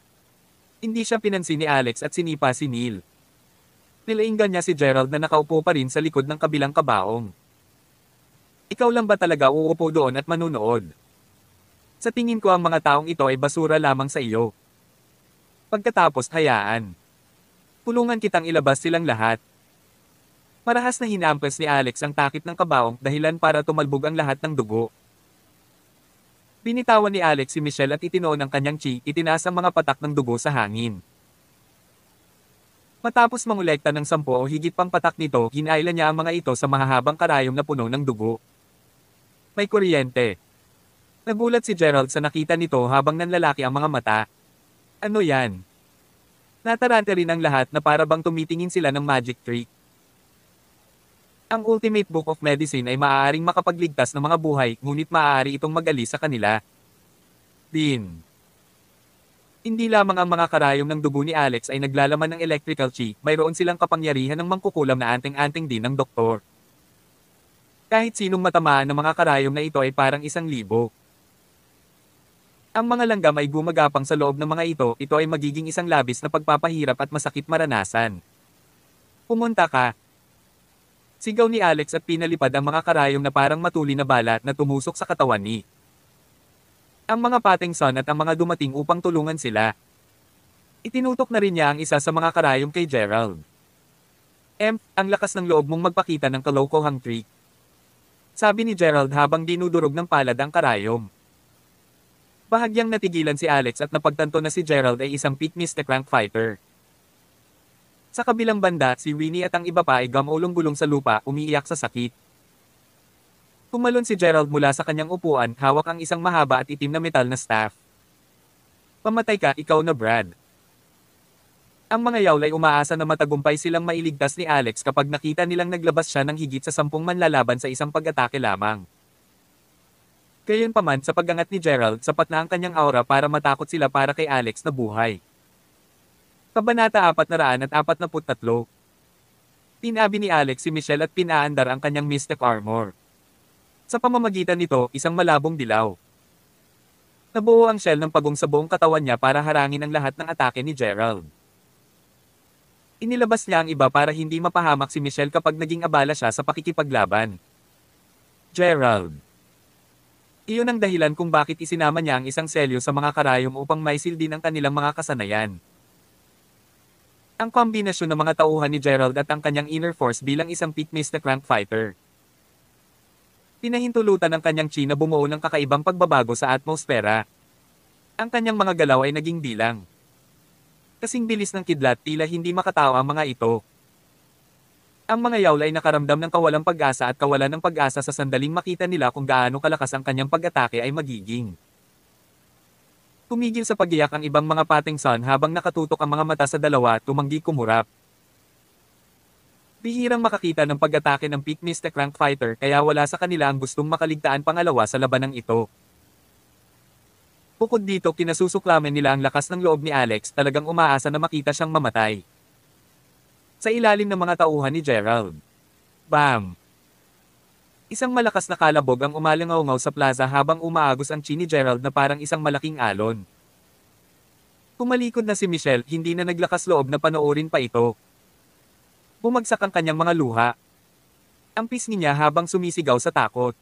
Hindi siya pinansin ni Alex at sinipa si Neil. Nilainggan niya si Gerald na nakaupo pa rin sa likod ng kabilang kabaong. Ikaw lang ba talaga uupo doon at manunood? Sa tingin ko ang mga taong ito ay basura lamang sa iyo. Pagkatapos hayaan. Pulungan kitang ilabas silang lahat. Marahas na hinampes ni Alex ang takip ng kabaong dahilan para tumalbog ang lahat ng dugo. Binitawan ni Alex si Michelle at itinoon ang kanyang chi, itinaas ang mga patak ng dugo sa hangin. Matapos mangolekta ng 10 o higit pang patak nito, hinailan niya ang mga ito sa mahahabang karayom na puno ng dugo. May kuryente. Nagulat si Gerald sa nakita nito habang nanlalaki ang mga mata. Ano yan? Natarante rin ang lahat na para bang tumitingin sila ng magic trick. Ang Ultimate Book of Medicine ay maaaring makapagligtas ng mga buhay, ngunit maaari itong mag-alis sa kanila. Din. Hindi lamang ang mga karayom ng dugo ni Alex ay naglalaman ng electrical chi, mayroon silang kapangyarihan ng mangkukulam na anting-anting din ng doktor. Kahit sinong matamaan ng mga karayom na ito ay parang 1,000. Ang mga langgam ay gumagapang sa loob ng mga ito ay magiging isang labis na pagpapahirap at masakit maranasan. Pumunta ka. Sigaw ni Alex at pinalipad ang mga karayom na parang matuli na bala na tumusok sa katawan ni. Ang mga Pattinson at ang mga dumating upang tulungan sila. Itinutok na rin niya ang isa sa mga karayom kay Gerald. Ang lakas ng loob mong magpakita ng kalokohang trick. Sabi ni Gerald habang dinudurog ng palad ang karayom. Bahagyang natigilan si Alex at napagtanto na si Gerald ay isang peak mystic rank fighter. Sa kabilang banda, si Winnie at ang iba pa ay gumulong-gulong sa lupa, umiiyak sa sakit. Tumalon si Gerald mula sa kanyang upuan, hawak ang isang mahaba at itim na metal na staff. Pamatay ka, ikaw na Brad. Ang mga yawl ay umaasa na matagumpay silang mailigtas ni Alex kapag nakita nilang naglabas siya ng higit sa 10 manlalaban sa isang pag-atake lamang. Gayunpaman sa pag-angat ni Gerald, sapat na ang kanyang aura para matakot sila para kay Alex na buhay. Kabanata 443. Tinabi ni Alex si Michelle at pinaandar ang kanyang mystic armor. Sa pamamagitan nito, isang malabong dilaw. Nabuo ang shell ng pagong sa buong katawan niya para harangin ang lahat ng atake ni Gerald. Inilabas niya ang iba para hindi mapahamak si Michelle kapag naging abala siya sa pakikipaglaban. Gerald. Iyon ang dahilan kung bakit isinama niya ang isang selyo sa mga karayom upang maisil din ang kanilang mga kasanayan. Ang kombinasyon ng mga tauhan ni Gerald at ang kanyang inner force bilang isang peak mystic rank fighter. Pinahintulutan ng kanyang chi na bumuo ng kakaibang pagbabago sa atmosfera. Ang kanyang mga galaw ay naging bilang. Kasing bilis ng kidlat, tila hindi makatao ang mga ito. Ang mga yawl ay nakaramdam ng kawalang pag-asa at kawalan ng pag-asa sa sandaling makita nila kung gaano kalakas ang kanyang pag-atake ay magiging. Tumigil sa pagiyak ang ibang mga Pattinson habang nakatutok ang mga mata sa dalawa, tumanggi kumurap. Bihirang makakita ng pag-atake ng peak Mystic Rank Fighter kaya wala sa kanila ang gustong makaligtaan pangalawa sa labanang ito. Bukod dito kinasusuklaman nila ang lakas ng loob ni Alex, talagang umaasa na makita siyang mamatay. Sa ilalim ng mga tauhan ni Gerald. Bam! Isang malakas na kalabog ang umalingaw sa plaza habang umaagos ang chi ni Gerald na parang isang malaking alon. Tumalikod na si Michelle, hindi na naglakas loob na panoorin pa ito. Bumagsak ang kanyang mga luha. Ang pisngi niya habang sumisigaw sa takot.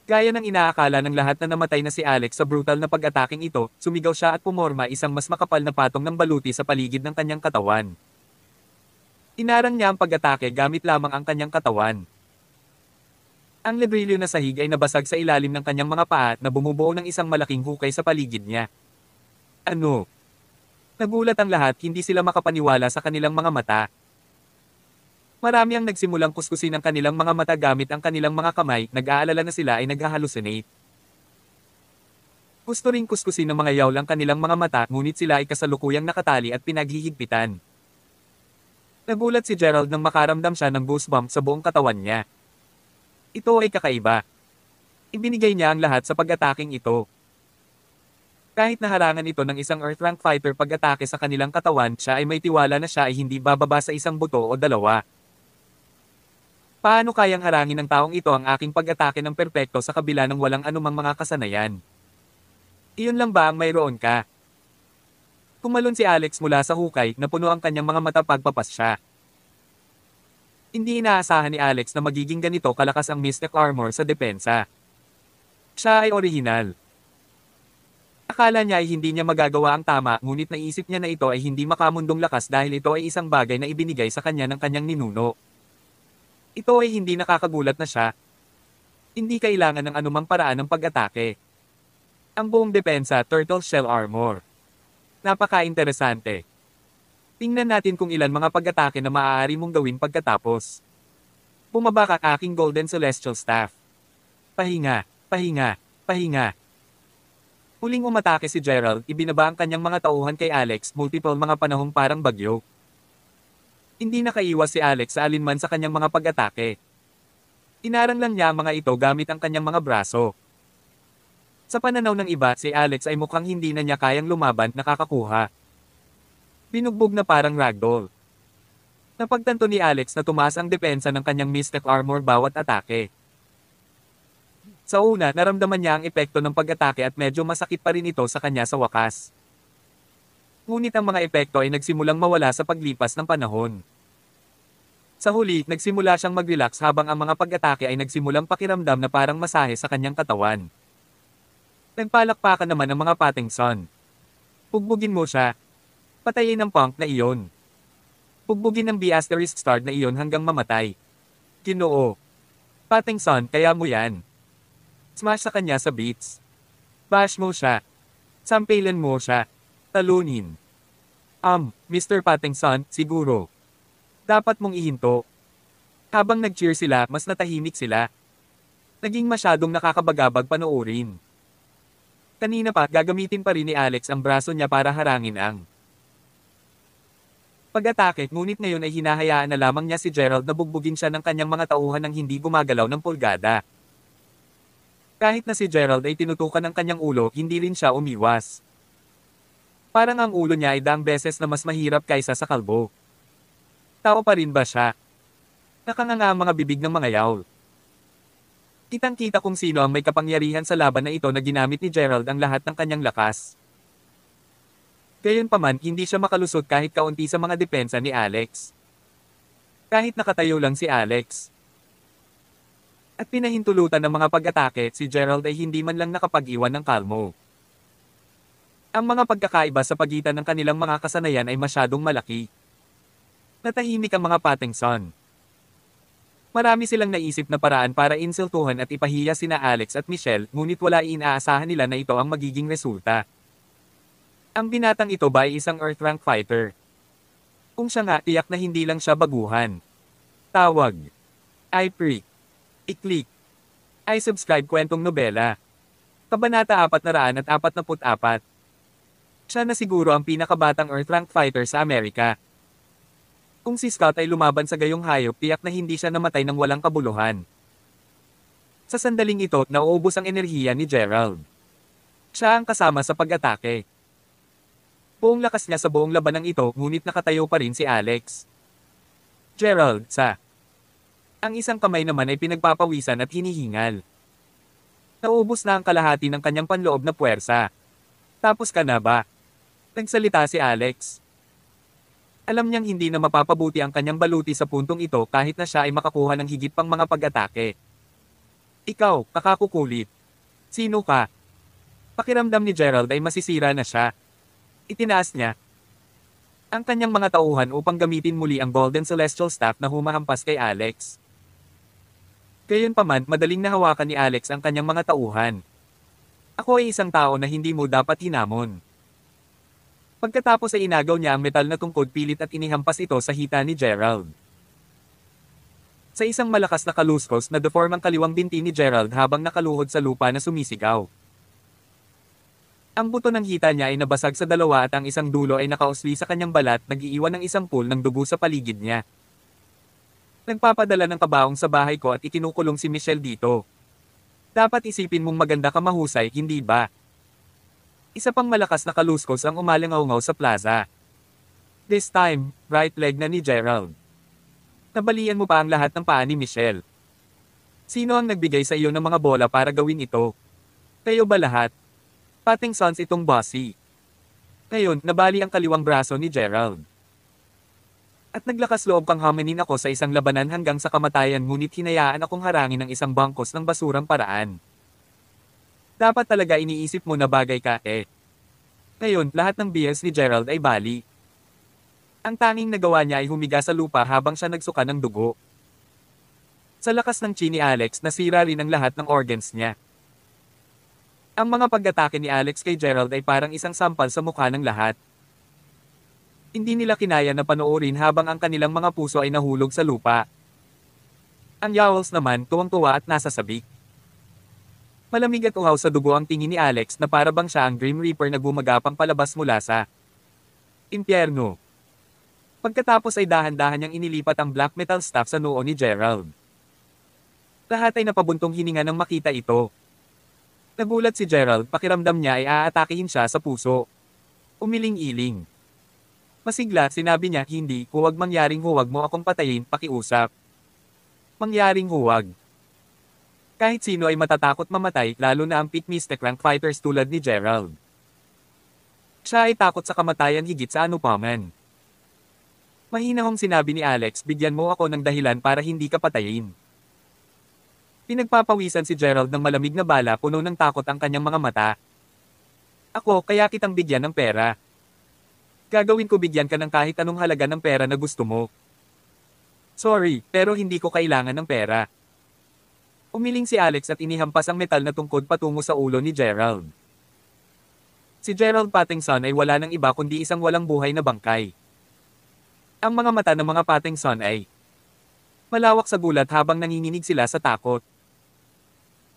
Gaya ng inaakala ng lahat na namatay na si Alex sa brutal na pag-ataking ito, sumigaw siya at pumorma isang mas makapal na patong ng baluti sa paligid ng kanyang katawan. Inarang niya ang pag-atake gamit lamang ang kanyang katawan. Ang lebrilyo na sahig ay nabasag sa ilalim ng kanyang mga paa na bumubuo ng isang malaking hukay sa paligid niya. Ano? Nagulat ang lahat, hindi sila makapaniwala sa kanilang mga mata. Marami ang nagsimulang kuskusin ang kanilang mga mata gamit ang kanilang mga kamay, nag-aalala na sila ay naghahalusinate. Gusto ring kuskusin ng mga yawl ang kanilang mga mata, ngunit sila ay kasalukuyang nakatali at pinaghihigpitan. Nagulat si Gerald nang makaramdam siya ng goosebump sa buong katawan niya. Ito ay kakaiba. Ibinigay niya ang lahat sa pag-ataking ito. Kahit naharangan ito ng isang Earth Rank Fighter pag-atake sa kanilang katawan, siya ay may tiwala na siya ay hindi bababa sa isang buto o dalawa. Paano kayang harangin ng taong ito ang aking pag-atake ng perpekto sa kabila ng walang anumang mga kasanayan? Iyon lang ba ang mayroon ka? Kumalon si Alex mula sa hukay, na puno ang kanyang mga mata pagpapas siya. Hindi inaasahan ni Alex na magiging ganito kalakas ang Mystic Armor sa depensa. Siya ay orihinal. Akala niya ay hindi niya magagawa ang tama, ngunit naisip niya na ito ay hindi makamundong lakas dahil ito ay isang bagay na ibinigay sa kanya ng kanyang ninuno. Ito ay hindi nakakagulat na siya. Hindi kailangan ng anumang paraan ng pag-atake. Ang buong depensa, Turtle Shell Armor. Napaka-interesante. Tingnan natin kung ilan mga pag-atake na maaari mong gawin pagkatapos. Bumaba ka aking Golden Celestial Staff. Pahinga, pahinga, pahinga. Huling umatake si Gerald, ibinaba ang kanyang mga tauhan kay Alex, multiple mga panahong parang bagyo. Hindi nakaiwas si Alex sa alinman sa kanyang mga pag-atake. Inarang lang niya ang mga ito gamit ang kanyang mga braso. Sa pananaw ng iba, si Alex ay mukhang hindi na niya kayang lumaban, nakakakuha. Binugbog na parang ragdoll. Napagtanto ni Alex na tumaas ang depensa ng kanyang Mystic Armor bawat atake. Sa una, naramdaman niya ang epekto ng pag-atake at medyo masakit pa rin ito sa kanya sa wakas. Ngunit ang mga epekto ay nagsimulang mawala sa paglipas ng panahon. Sa huli, nagsimula siyang mag-relax habang ang mga pag-atake ay nagsimulang pakiramdam na parang masahe sa kanyang katawan. Nagpalakpakan naman ang mga Pattinson. Pugbugin mo siya. Patayin ang punk na iyon. Pugbugin ang B***star na iyon hanggang mamatay. Ginoo. Pattinson, kaya mo yan. Smash sa kanya sa beats. Bash mo siya. Sampailan mo siya. Talunin. Mr. Pattinson, siguro. Dapat mong ihinto. Habang nag-cheer sila, mas natahimik sila. Naging masyadong nakakabagabag panoorin. Kanina pa, gagamitin pa rin ni Alex ang braso niya para harangin ang pag-atake, ngunit ngayon ay hinahayaan na lamang niya si Gerald na bugbugin siya ng kanyang mga tauhan ng hindi gumagalaw ng pulgada. Kahit na si Gerald ay tinutukan ng kanyang ulo, hindi rin siya umiwas. Parang ang ulo niya ay daang beses na mas mahirap kaysa sa kalbo. Tao pa rin ba siya? Nakanganga ang mga bibig ng mga yawl. Kitang-kita kung sino ang may kapangyarihan sa laban na ito na ginamit ni Gerald ang lahat ng kanyang lakas. Gayunpaman, hindi siya makalusot kahit kaunti sa mga depensa ni Alex. Kahit nakatayo lang si Alex. At pinahintulutan ng mga pag-atake, si Gerald ay hindi man lang nakapag-iwan ng kalmo. Ang mga pagkakaiba sa pagitan ng kanilang mga kasanayan ay masyadong malaki. Natahimik ang mga Pattinson. Marami silang naisip na paraan para insultuhan at ipahiya sina Alex at Michelle, ngunit wala inaasahan nila na ito ang magiging resulta. Ang binatang ito ba ay isang Earth Rank Fighter? Kung siya nga, tiyak na hindi lang siya baguhan. Tawag. I-Freak. I-click. I-subscribe kwentong nobela. Kabanata 444. Siya na siguro ang pinakabatang Earth Rank Fighter sa Amerika. Kung si Scott ay lumaban sa gayong hayop, tiyak na hindi siya namatay ng walang kabuluhan. Sa sandaling ito, nauubos ang enerhiya ni Gerald. Siya ang kasama sa pag-atake. Buong lakas niya sa buong labanang ito, ngunit nakatayo pa rin si Alex. Gerald, ang isang kamay naman ay pinagpapawisan at hinihingal. Naubos na ang kalahati ng kanyang panloob na puwersa. Tapos ka na ba? Nagsalita si Alex. Alam niyang hindi na mapapabuti ang kanyang baluti sa puntong ito kahit na siya ay makakuha ng higit pang mga pag-atake. Ikaw, kakakukulit. Sino ka? Pakiramdam ni Gerald ay masisira na siya. Itinaas niya ang kanyang mga tauhan upang gamitin muli ang Golden Celestial Staff na humahampas kay Alex. Gayunpaman, madaling nahawakan ni Alex ang kanyang mga tauhan. Ako ay isang tao na hindi mo dapat hinamon. Pagkatapos ay inagaw niya ang metal na tungkod pilit at inihampas ito sa hita ni Gerald. Sa isang malakas na kaluskos na deform ang kaliwang binti ni Gerald habang nakaluhod sa lupa na sumisigaw. Ang buto ng hita niya ay nabasag sa dalawa at ang isang dulo ay nakausli sa kanyang balat, nag-iiwan ng isang pool ng dugo sa paligid niya. Nagpapadala ng kabaong sa bahay ko at ikinukulong si Michelle dito. Dapat isipin mong maganda ka mahusay, hindi ba? Isa pang malakas na kaluskos ang umalangaw-ngaw sa plaza. This time, right leg na ni Gerald. Nabalian mo pa ang lahat ng paa ni Michelle. Sino ang nagbigay sa iyo ng mga bola para gawin ito? Kayo ba lahat? Pattingsons itong bossy. Ngayon, nabali ang kaliwang braso ni Gerald. At naglakas loob kang hamanin ako sa isang labanan hanggang sa kamatayan, ngunit hinayaan akong harangin ng isang bangkos ng basurang paraan. Dapat talaga iniisip mo na bagay ka Ngayon, lahat ng BS ni Gerald ay bali. Ang tanging nagawa niya ay humiga sa lupa habang siya nagsuka ng dugo. Sa lakas ng chi ni Alex, nasira rin ang lahat ng organs niya. Ang mga pag-atake ni Alex kay Gerald ay parang isang sampal sa mukha ng lahat. Hindi nila kinaya na panoorin habang ang kanilang mga puso ay nahulog sa lupa. Ang Yowls naman, tuwang-tuwa at nasa sabik. Malamig at uhaw sa dugo ang tingin ni Alex na para bang siya ang Grim Reaper na gumagapang palabas mula sa impyerno. Pagkatapos ay dahan-dahan niyang inilipat ang black metal staff sa noo ni Gerald. Lahat ay napabuntong hininga nang makita ito. Nagulat si Gerald, pakiramdam niya ay aatakihin siya sa puso. Umiling-iling. Masigla, sinabi niya, hindi, huwag mangyaring huwag mo akong patayin, pakiusap. Mangyaring huwag. Kahit sino ay matatakot mamatay, lalo na ang pit mystic rank fighters tulad ni Gerald. Siya ay takot sa kamatayan higit sa anupaman. Mahinahong sinabi ni Alex, bigyan mo ako ng dahilan para hindi ka patayin. Pinagpapawisan si Gerald ng malamig na bala, puno ng takot ang kanyang mga mata. Ako, kaya kitang bigyan ng pera. Gagawin ko bigyan ka ng kahit anong halaga ng pera na gusto mo. Sorry, pero hindi ko kailangan ng pera. Umiling si Alex at inihampas ang metal na tungkod patungo sa ulo ni Gerald. Si Gerald Pattinson ay wala ng iba kundi isang walang buhay na bangkay. Ang mga mata ng mga Pattinson ay malawak sa gulat habang nanginginig sila sa takot.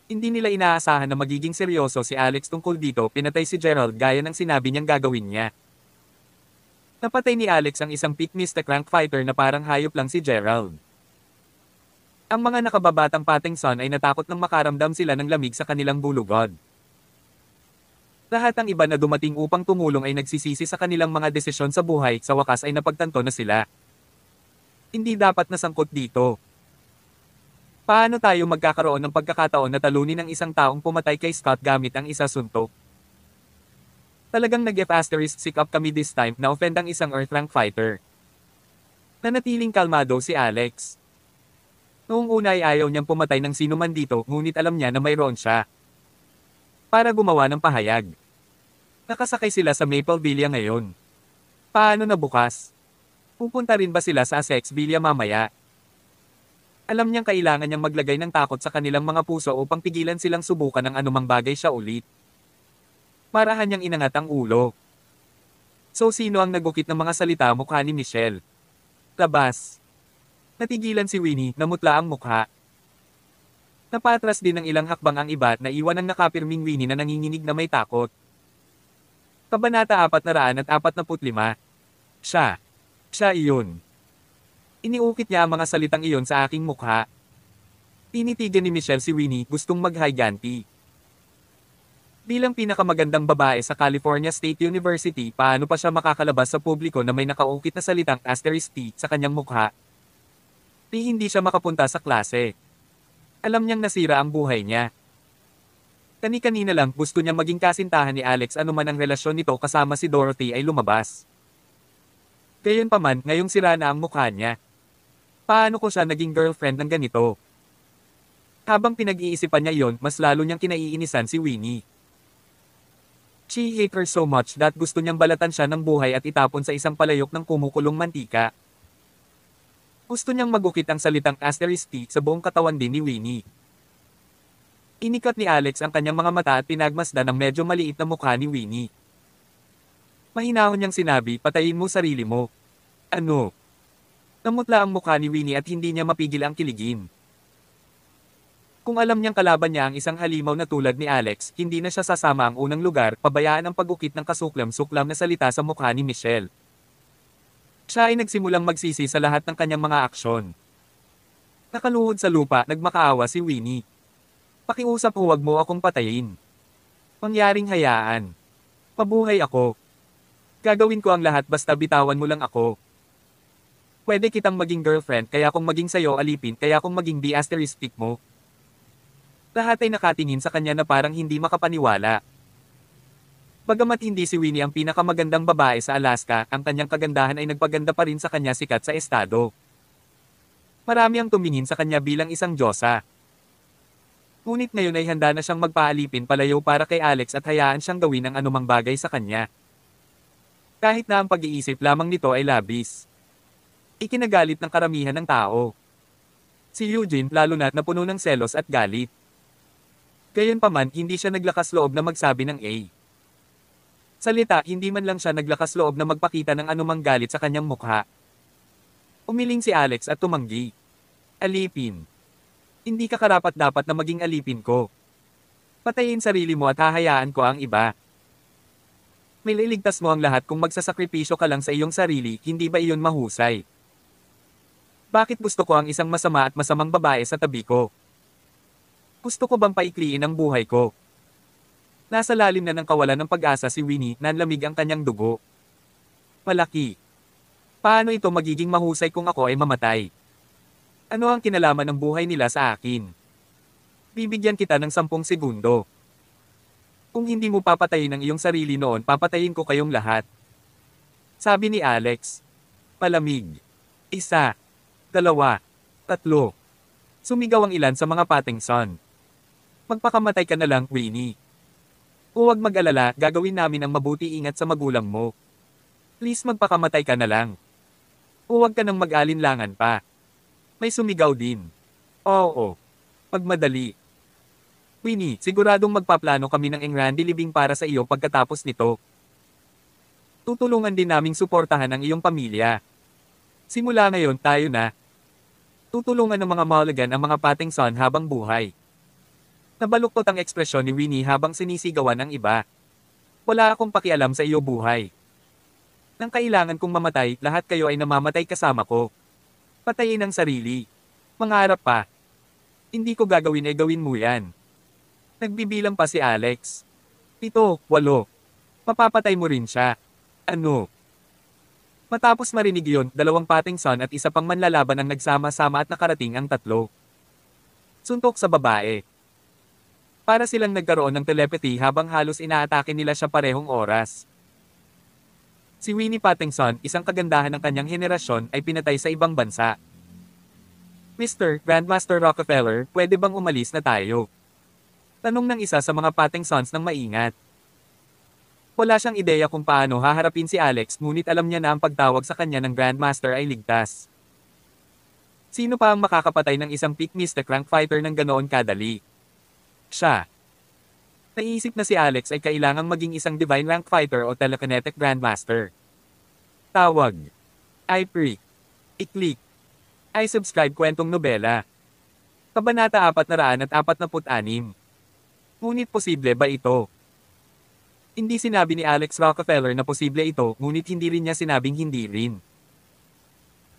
Hindi nila inaasahan na magiging seryoso si Alex tungkol dito, pinatay si Gerald gaya ng sinabi niyang gagawin niya. Napatay ni Alex ang isang pit mystic rank fighter na parang hayop lang si Gerald. Ang mga nakababatang Pattinson ay natakot nang makaramdam sila ng lamig sa kanilang bulugod. Lahat ng iba na dumating upang tumulong ay nagsisisi sa kanilang mga desisyon sa buhay, sa wakas ay napagtanto na sila. Hindi dapat nasangkot dito. Paano tayo magkakaroon ng pagkakataon na talunin ang isang taong pumatay kay Scott gamit ang isa suntok? Talagang nag-F*** up kami this time na offend ang isang Earth rank fighter. Nanatiling kalmado si Alex. Noong una ay ayaw niyang pumatay ng sino man dito, ngunit alam niya na mayroon siya. Para gumawa ng pahayag. Nakasakay sila sa Maple Villa ngayon. Paano na bukas? Pupunta rin ba sila sa Essex Villa mamaya? Alam niyang kailangan niyang maglagay ng takot sa kanilang mga puso upang pigilan silang subukan ng anumang bagay siya ulit. Marahan niyang inangat ang ulo. So sino ang nagukit ng mga salita mukha ni Michelle? Labas. Natigilan si Winnie, namutla ang mukha. Napatras din ng ilang hakbang ang iba na iwan ang nakapirming Winnie na nanginginig na may takot. Kabanata 445. Siya iyon. Iniukit niya ang mga salitang iyon sa aking mukha. Tinitigan ni Michelle si Winnie, gustong mag-higanti. Bilang pinakamagandang babae sa California State University, paano pa siya makakalabas sa publiko na may nakaukit na salitang asterisk T sa kanyang mukha? Di hindi siya makapunta sa klase. Alam niyang nasira ang buhay niya. Kani-kanina lang gusto niya maging kasintahan ni Alex, anuman ang relasyon nito kasama si Dorothy ay lumabas. Gayunpaman, ngayong sira na ang mukha niya. Paano ko siya naging girlfriend ng ganito? Habang pinag-iisipan niya iyon, mas lalo niyang kinaiinisan si Winnie. She hated her so much that gusto niyang balatan siya ng buhay at itapon sa isang palayok ng kumukulong mantika. Gusto niyang magukit ang salitang asterisk T sa buong katawan din ni Winnie. Inikat ni Alex ang kanyang mga mata at pinagmasdan ang medyo maliit na mukha ni Winnie. Mahinahon niyang sinabi, patayin mo sarili mo. Ano? Namutla ang mukha ni Winnie at hindi niya mapigil ang kiligin. Kung alam niyang kalaban niya ang isang halimaw na tulad ni Alex, hindi na siya sasama ang unang lugar, pabayaan ang pag-ukit ng kasuklam-suklam na salita sa mukha ni Michelle. Siya ay nagsimulang magsisi sa lahat ng kanyang mga aksyon. Nakaluhod sa lupa, nagmakaawa si Winnie. Pakiusap, huwag mo akong patayin. Mangyaring hayaan. Mabuhay ako. Gagawin ko ang lahat basta bitawan mo lang ako. Pwede kitang maging girlfriend, kaya kung maging sayo alipin, kaya kung maging di-asterisk mo. Lahat ay nakatingin sa kanya na parang hindi makapaniwala. Bagamat hindi si Winnie ang pinakamagandang babae sa Alaska, ang kanyang kagandahan ay nagpaganda pa rin sa kanya sikat sa estado. Marami ang tumingin sa kanya bilang isang diyosa. Ngunit ngayon ay handa na siyang magpaalipin palayo para kay Alex at hayaan siyang gawin ang anumang bagay sa kanya. Kahit na ang pag-iisip lamang nito ay labis. Ikinagalit ng karamihan ng tao. Si Eugene lalo na't napuno ng selos at galit. Gayunpaman, hindi siya naglakas loob na magsabi ng A. Salita, hindi man lang siya naglakas loob na magpakita ng anumang galit sa kanyang mukha. Umiling si Alex at tumanggi. Alipin. Hindi ka karapat-dapat na maging alipin ko. Patayin sarili mo at hahayaan ko ang iba. May liligtas mo ang lahat kung magsasakripisyo ka lang sa iyong sarili, hindi ba iyon mahusay? Bakit gusto ko ang isang masama at masamang babae sa tabi ko? Gusto ko bang paikliin ang buhay ko? Nasa lalim na ng kawalan ng pag-asa si Winnie, nanlamig ang kanyang dugo. Malaki. Paano ito magiging mahusay kung ako ay mamatay? Ano ang kinalaman ng buhay nila sa akin? Bibigyan kita ng 10 segundo. Kung hindi mo papatayin ang iyong sarili noon, papatayin ko kayong lahat. Sabi ni Alex. Palamig. 1, 2, 3. Sumigaw ang ilan sa mga Pattinson. Magpakamatay ka na lang, Winnie. Huwag mag-alala, gagawin namin ang mabuti, ingat sa magulang mo. Please magpakamatay ka na lang. Huwag ka nang mag-alinlangan pa. May sumigaw din. Oo. Magmadali. Winnie, siguradong magpaplano kami ng engrande libing para sa iyo pagkatapos nito. Tutulungan din naming suportahan ang iyong pamilya. Simula ngayon tayo na. Tutulungan ng mga Mulligan ang mga Pattinson habang buhay. Nabaluktot ang ekspresyon ni Winnie habang sinisigawan ang iba. Wala akong pakialam sa iyo buhay. Nang kailangan kong mamatay, lahat kayo ay namamatay kasama ko. Patayin ang sarili. Mangarap pa. Hindi ko gagawin ay gawin mo yan. Nagbibilang pa si Alex. 7, 8. Mapapatay mo rin siya. Ano? Matapos marinig yun, 2 Pattinson at isa pang manlalaban ang nagsama-sama at nakarating ang 3. Suntok sa babae. Para silang nagkaroon ng telepathy habang halos inaatake nila siya parehong oras. Si Winnie Pattinson, isang kagandahan ng kanyang henerasyon, ay pinatay sa ibang bansa. Mr. Grandmaster Rockefeller, pwede bang umalis na tayo? Tanong ng isa sa mga Pattinsons ng maingat. Wala siyang ideya kung paano haharapin si Alex, ngunit alam niya na ang pagtawag sa kanya ng Grandmaster ay ligtas. Sino pa ang makakapatay ng isang peak mystic rank fighter ng ganoon kadali? Siya. Naisip na si Alex ay kailangang maging isang divine rank fighter o telekinetic grandmaster. Tawag. I-Freak. I-Click. I-Subscribe kwentong nobela. Kabanata 446. Ngunit posible ba ito? Hindi sinabi ni Alex Rockefeller na posible ito, ngunit hindi rin niya sinabing hindi rin.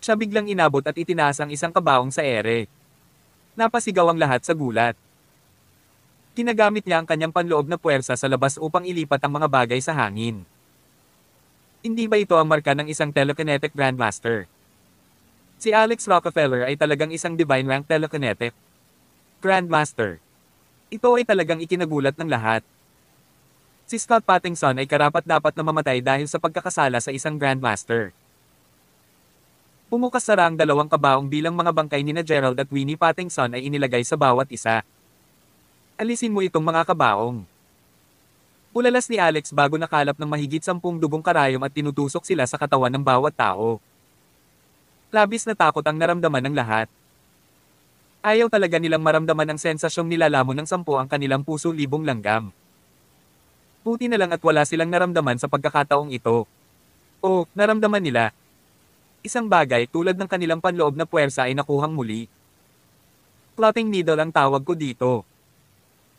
Siya biglang inabot at itinaas ang isang kabaong sa ere. Napasigaw ang lahat sa gulat. Ginagamit niya ang kanyang panloob na puwersa sa labas upang ilipat ang mga bagay sa hangin. Hindi ba ito ang marka ng isang telekinetic grandmaster? Si Alex Rockefeller ay talagang isang divine rank telekinetic grandmaster. Ito ay talagang ikinagulat ng lahat. Si Scott Pattinson ay karapat-dapat na mamatay dahil sa pagkakasala sa isang grandmaster. Pumukas sara ang dalawang kabaong bilang mga bangkay ni na Gerald at Winnie Pattinson ay inilagay sa bawat isa. Alisin mo itong mga kabaong. Pulalas ni Alex bago nakalap ng mahigit 10 dugong karayom at tinutusok sila sa katawan ng bawat tao. Labis na takot ang naramdaman ng lahat. Ayaw talaga nilang maramdaman ang sensasyong nilalamon ng 10 ang kanilang puso libong langgam. Buti na lang at wala silang naramdaman sa pagkakataong ito. O, naramdaman nila. Isang bagay tulad ng kanilang panloob na puwersa ay nakuhang muli. Plotting needle ang tawag ko dito.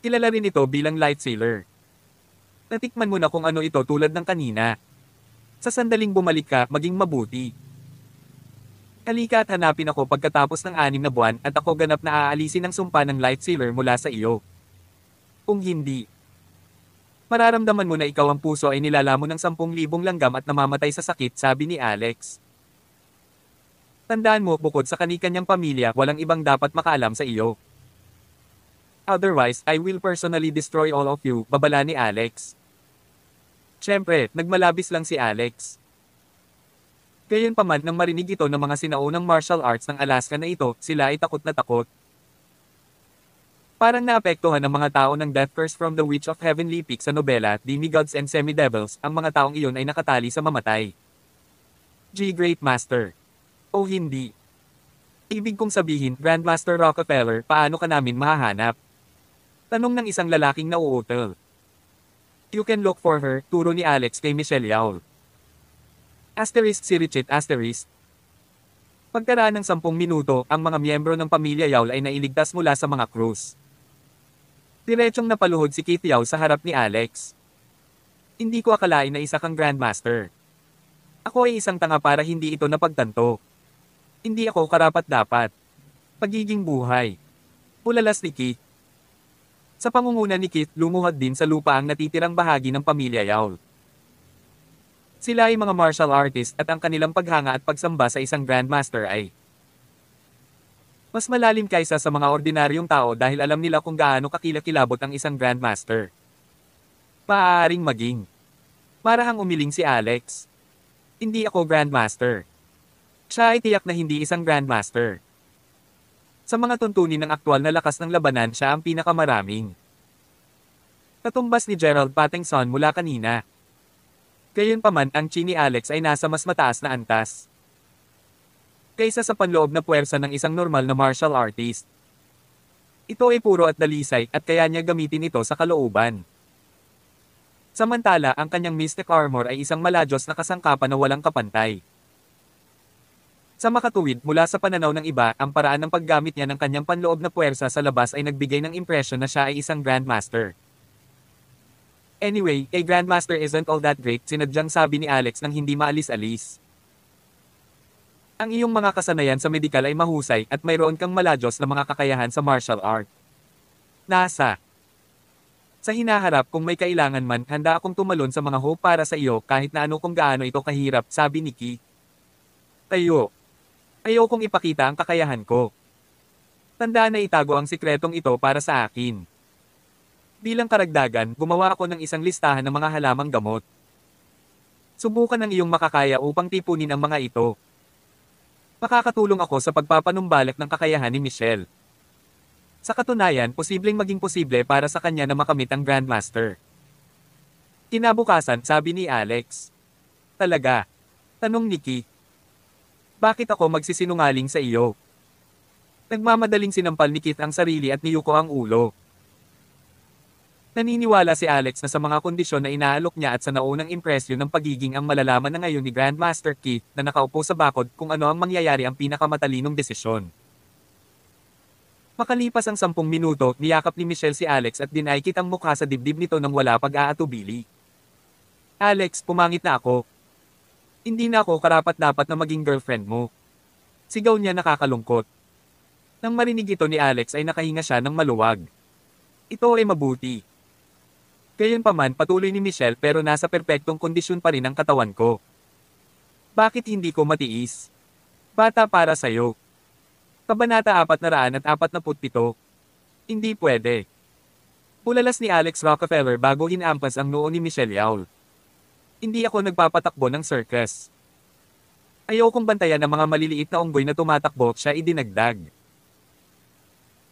Kilala rin ito bilang light sealer. Natikman mo na kung ano ito tulad ng kanina. Sa sandaling bumalik ka, maging mabuti. Halika at hanapin ako pagkatapos ng 6 na buwan at ako ganap na aalisin ang sumpa ng light sealer mula sa iyo. Kung hindi, mararamdaman mo na ikaw ang puso ay nilalamon ng 10,000 langgam at namamatay sa sakit, sabi ni Alex. Tandaan mo, bukod sa kani-kanyang pamilya, walang ibang dapat makaalam sa iyo. Otherwise, I will personally destroy all of you, babala ni Alex. Siyempre, nagmalabis lang si Alex. Gayunpaman nang marinig ito ng mga sinaunang martial arts ng Alaska na ito, sila ay takot na takot. Parang naapektuhan ng mga tao ng Death Curse from the Witch of Heavenly Peak sa nobela, Demigods and Semi-Devils, ang mga taong iyon ay nakatali sa mamatay. Great Master. O hindi. Ibig kong sabihin, Grandmaster Rockefeller, paano ka namin mahahanap? Tanong ng isang lalaking nauutal. You can look for her, turo ni Alex kay Michelle Yaul. Asterisk si Richit asterisk. Pagkaraan ng 10 minuto, ang mga miyembro ng pamilya Yaul ay nailigtas mula sa mga krus. Diretsong napaluhod si Keith Yaul sa harap ni Alex. Hindi ko akalain na isa kang Grandmaster. Ako ay isang tanga para hindi ito napagtanto. Hindi ako karapat-dapat. Pagiging buhay. Pulalas ni Keith. Sa pangunguna ni Keith, lumuhod din sa lupa ang natitirang bahagi ng pamilya Yaul. Sila ay mga martial artist at ang kanilang paghanga at pagsamba sa isang Grandmaster ay mas malalim kaysa sa mga ordinaryong tao dahil alam nila kung gaano kakilakilabot ang isang Grandmaster. Maaaring maging. Marahang umiling si Alex. Hindi ako Grandmaster. Siya ay tiyak na hindi isang Grandmaster. Sa mga tuntunin ng aktwal na lakas ng labanan, siya ang pinakamaraming. Katumbas ni Gerald Pattinson mula kanina. Gayunpaman, ang chi ni Alex ay nasa mas mataas na antas kaysa sa panloob na puwersa ng isang normal na martial artist. Ito ay puro at dalisay at kaya niya gamitin ito sa kalooban. Samantala, ang kanyang mystic armor ay isang maladyos na kasangkapan na walang kapantay. Sa makatuwid, mula sa pananaw ng iba, ang paraan ng paggamit niya ng kanyang panloob na puwersa sa labas ay nagbigay ng impresyon na siya ay isang Grandmaster. Anyway, a Grandmaster isn't all that great, sinadyang sabi ni Alex nang hindi maalis-alis. Ang iyong mga kasanayan sa medikal ay mahusay at mayroon kang maladyos na mga kakayahan sa martial art. Sa hinaharap, kung may kailangan man, handa akong tumalon sa mga hope para sa iyo kahit na ano kung gaano ito kahirap, sabi ni Keith. Tayo. Ayaw kong ipakita ang kakayahan ko. Tandaan na itago ang sikretong ito para sa akin. Bilang karagdagan, gumawa ako ng isang listahan ng mga halamang gamot. Subukan ang iyong makakaya upang tipunin ang mga ito. Makakatulong ako sa pagpapanumbalik ng kakayahan ni Michelle. Sa katunayan, posibleng maging posible para sa kanya na makamit ang Grandmaster. Kinabukasan, sabi ni Alex. Talaga? Tanong ni Keith. Bakit ako magsisinungaling sa iyo? Nagmamadaling sinampal ni Keith ang sarili at niyuko ang ulo. Naniniwala si Alex na sa mga kondisyon na inaalok niya at sa naunang impresyon ng pagiging ang malalaman na ngayon ni Grandmaster Keith na nakaupo sa bakod kung ano ang mangyayari ang pinakamatalinong desisyon. Makalipas ang 10 minuto, niyakap ni Michelle si Alex at dinaykit ang mukha sa dibdib nito nang wala pag-aatubili. Alex, pumangit na ako. Hindi na ako karapat-dapat na maging girlfriend mo. Sigaw niya nakakalungkot. Nang marinig ito ni Alex ay nakahinga siya ng maluwag. Ito ay mabuti. Gayunpaman patuloy ni Michelle pero nasa perpektong kondisyon pa rin ang katawan ko. Bakit hindi ko matiis? Bata para sa'yo. Kabanata 447. Hindi pwede. Pulalas ni Alex Rockefeller bago hinampas ang noo ni Michelle Yaul. Hindi ako nagpapatakbo ng circus. Ayokong bantayan ang mga maliliit na unggoy na tumatakbo, siya idinagdag.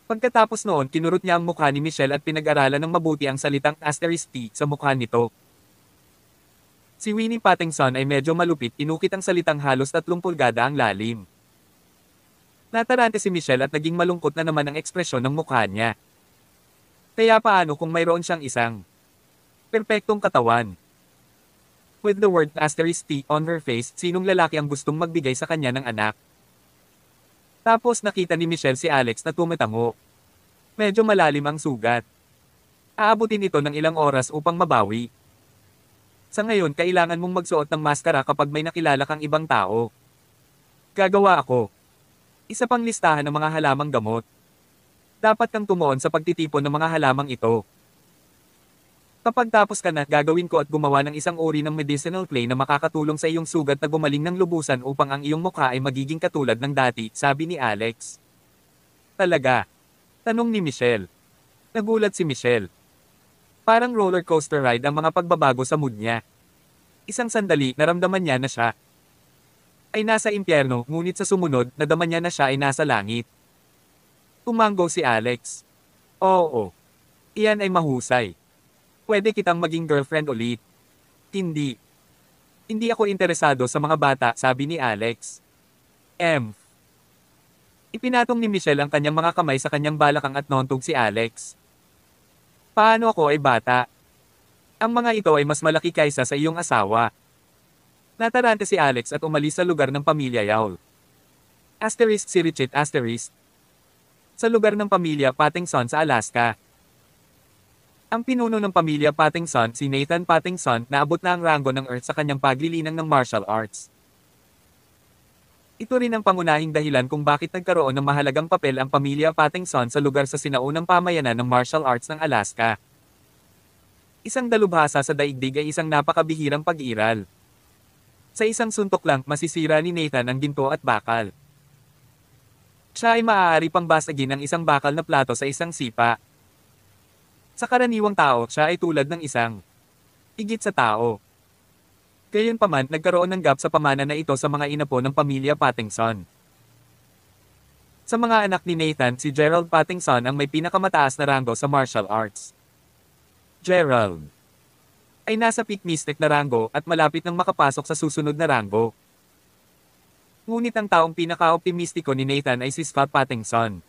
Pagkatapos noon kinurot niya ang mukha ni Michelle at pinag-aralan ng mabuti ang salitang asterisk T sa mukha nito. Si Winnie Paddington ay medyo malupit, inukit ang salitang halos 30 pulgada ang lalim. Natarante si Michelle at naging malungkot na naman ang ekspresyon ng mukha niya. Kaya paano kung mayroon siyang isang perpektong katawan? With the word asterisk T on her face, sinong lalaki ang gustong magbigay sa kanya ng anak? Tapos nakita ni Michelle si Alex na tumatango. Medyo malalim ang sugat. Aabutin ito ng ilang oras upang mabawi. Sa ngayon kailangan mong magsuot ng maskara kapag may nakilala kang ibang tao. Gagawa ako. Isa pang listahan ng mga halamang gamot. Dapat kang tumuon sa pagtitipon ng mga halamang ito. Kapag tapos ka na, gagawin ko at gumawa ng isang uri ng medicinal clay na makakatulong sa iyong sugat na gumaling ng lubusan upang ang iyong mukha ay magiging katulad ng dati, sabi ni Alex. Talaga? Tanong ni Michelle. Nagulat si Michelle. Parang roller coaster ride ang mga pagbabago sa mood niya. Isang sandali, naramdaman niya na siya ay nasa impyerno, ngunit sa sumunod, nadama niya na siya ay nasa langit. Tumango si Alex. Oo. Iyan ay mahusay. Pwede kitang maging girlfriend ulit. Hindi. Hindi ako interesado sa mga bata, sabi ni Alex. Ipinatong ni Michelle ang kanyang mga kamay sa kanyang balakang at nontog si Alex. Paano ako ay bata? Ang mga ito ay mas malaki kaysa sa iyong asawa. Natarante si Alex at umalis sa lugar ng pamilya Yaul. Asterisk si Richard asterisk. Sa lugar ng pamilya Paddington sa Alaska. Ang pinuno ng pamilya Paddington, si Nathan Paddington, naabot na ang ranggo ng Earth sa kanyang paglilinang ng martial arts. Ito rin ang pangunahing dahilan kung bakit nagkaroon ng mahalagang papel ang pamilya Paddington sa lugar sa sinaunang pamayanan ng martial arts ng Alaska. Isang dalubhasa sa daigdig ay isang napakabihirang pag-iral. Sa isang suntok lang, masisira ni Nathan ang ginto at bakal. Siya ay maaari pang basagin ang isang bakal na plato sa isang sipa. Sa karaniwang tao, siya ay tulad ng isang higit sa tao. Gayunpaman, nagkaroon ng gap sa pamana na ito sa mga inapo ng pamilya Paddington. Sa mga anak ni Nathan, si Gerald Paddington ang may pinakamataas na ranggo sa martial arts. Gerald ay nasa peak mystic na ranggo at malapit nang makapasok sa susunod na ranggo. Ngunit ang taong pinaka-optimistiko ni Nathan ay si Scott Paddington.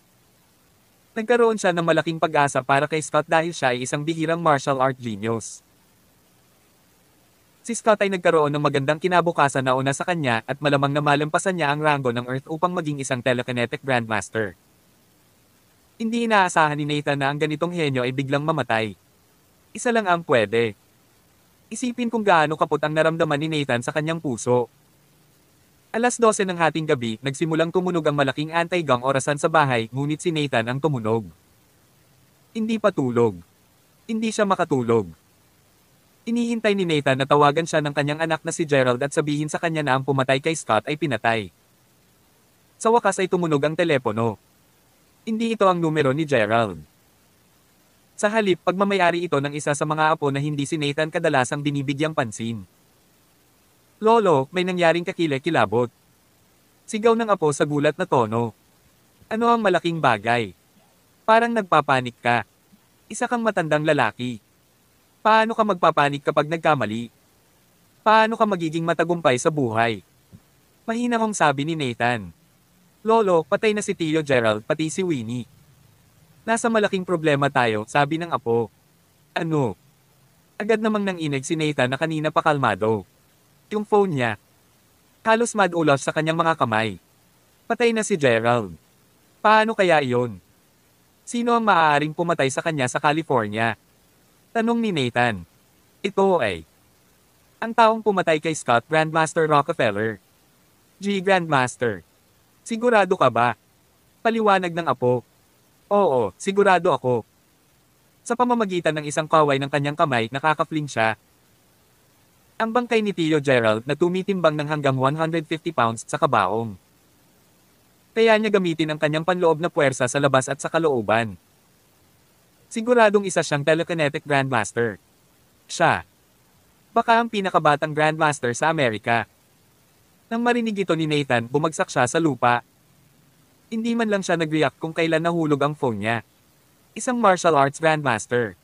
Nagkaroon siya ng malaking pag-asa para kay Scott dahil siya ay isang bihirang martial art genius. Si Scott ay nagkaroon ng magandang kinabukasan na una sa kanya at malamang na malampasan niya ang ranggo ng Earth upang maging isang telekinetic grandmaster. Hindi inaasahan ni Nathan na ang ganitong henyo ay biglang mamatay. Isa lang ang pwede. Isipin kung gaano kaput ang naramdaman ni Nathan sa kanyang puso. Alas 12 ng hating gabi, nagsimulang tumunog ang malaking anti-gong orasan sa bahay, ngunit si Nathan ang tumunog. Hindi pa tulog. Hindi siya makatulog. Inihintay ni Nathan na tawagan siya ng kanyang anak na si Gerald at sabihin sa kanya na ang pumatay kay Scott ay pinatay. Sa wakas ay tumunog ang telepono. Hindi ito ang numero ni Gerald. Sa halip, pagmamayari ito ng isa sa mga apo na hindi si Nathan kadalasang binibigyang pansin. Lolo, may nangyaring kakilakilabot. Sigaw ng apo sa gulat na tono. Ano ang malaking bagay? Parang nagpapanik ka. Isa kang matandang lalaki. Paano ka magpapanik kapag nagkamali? Paano ka magiging matagumpay sa buhay? Mahinahong sabi ni Nathan. Lolo, patay na si Tio Gerald pati si Winnie. Nasa malaking problema tayo, sabi ng apo. Ano? Agad namang nanginig si Nathan na kanina pa kalmado. Yung phone niya. Halos madulas sa kanyang mga kamay. Patay na si Gerald. Paano kaya iyon? Sino ang maaaring pumatay sa kanya sa California? Tanong ni Nathan. Ito ay ang taong pumatay kay Scott, Grandmaster Rockefeller. Grandmaster. Sigurado ka ba? Paliwanag ng apo. Oo, sigurado ako. Sa pamamagitan ng isang kaway ng kanyang kamay, nakakafling siya. Ang bangkay ni Tio Gerald na tumitimbang ng hanggang 150 pounds sa kabaong. Kaya niya gamitin ang kanyang panloob na puwersa sa labas at sa kalooban. Siguradong isa siyang telekinetic grandmaster. Siya. Baka ang pinakabatang grandmaster sa Amerika. Nang marinig ito ni Nathan, bumagsak siya sa lupa. Hindi man lang siya nag-react kung kailan nahulog ang phone niya. Isang martial arts grandmaster.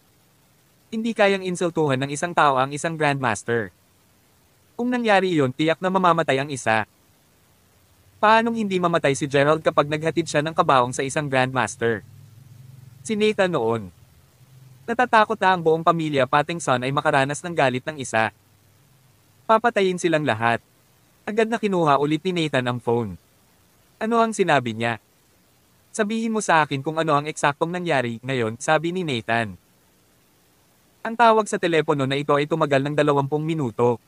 Hindi kayang insultuhan ng isang tao ang isang grandmaster. Kung nangyari iyon, tiyak na mamamatay ang isa. Paanong hindi mamatay si Gerald kapag naghatid siya ng kabaong sa isang grandmaster? Si Nathan noon. Natatakot na ang buong pamilya Pattinson ay makaranas ng galit ng isa. Papatayin silang lahat. Agad na kinuha ulit ni Nathan ang phone. Ano ang sinabi niya? Sabihin mo sa akin kung ano ang eksaktong nangyari ngayon, sabi ni Nathan. Ang tawag sa telepono na ito ay tumagal ng 20 minuto.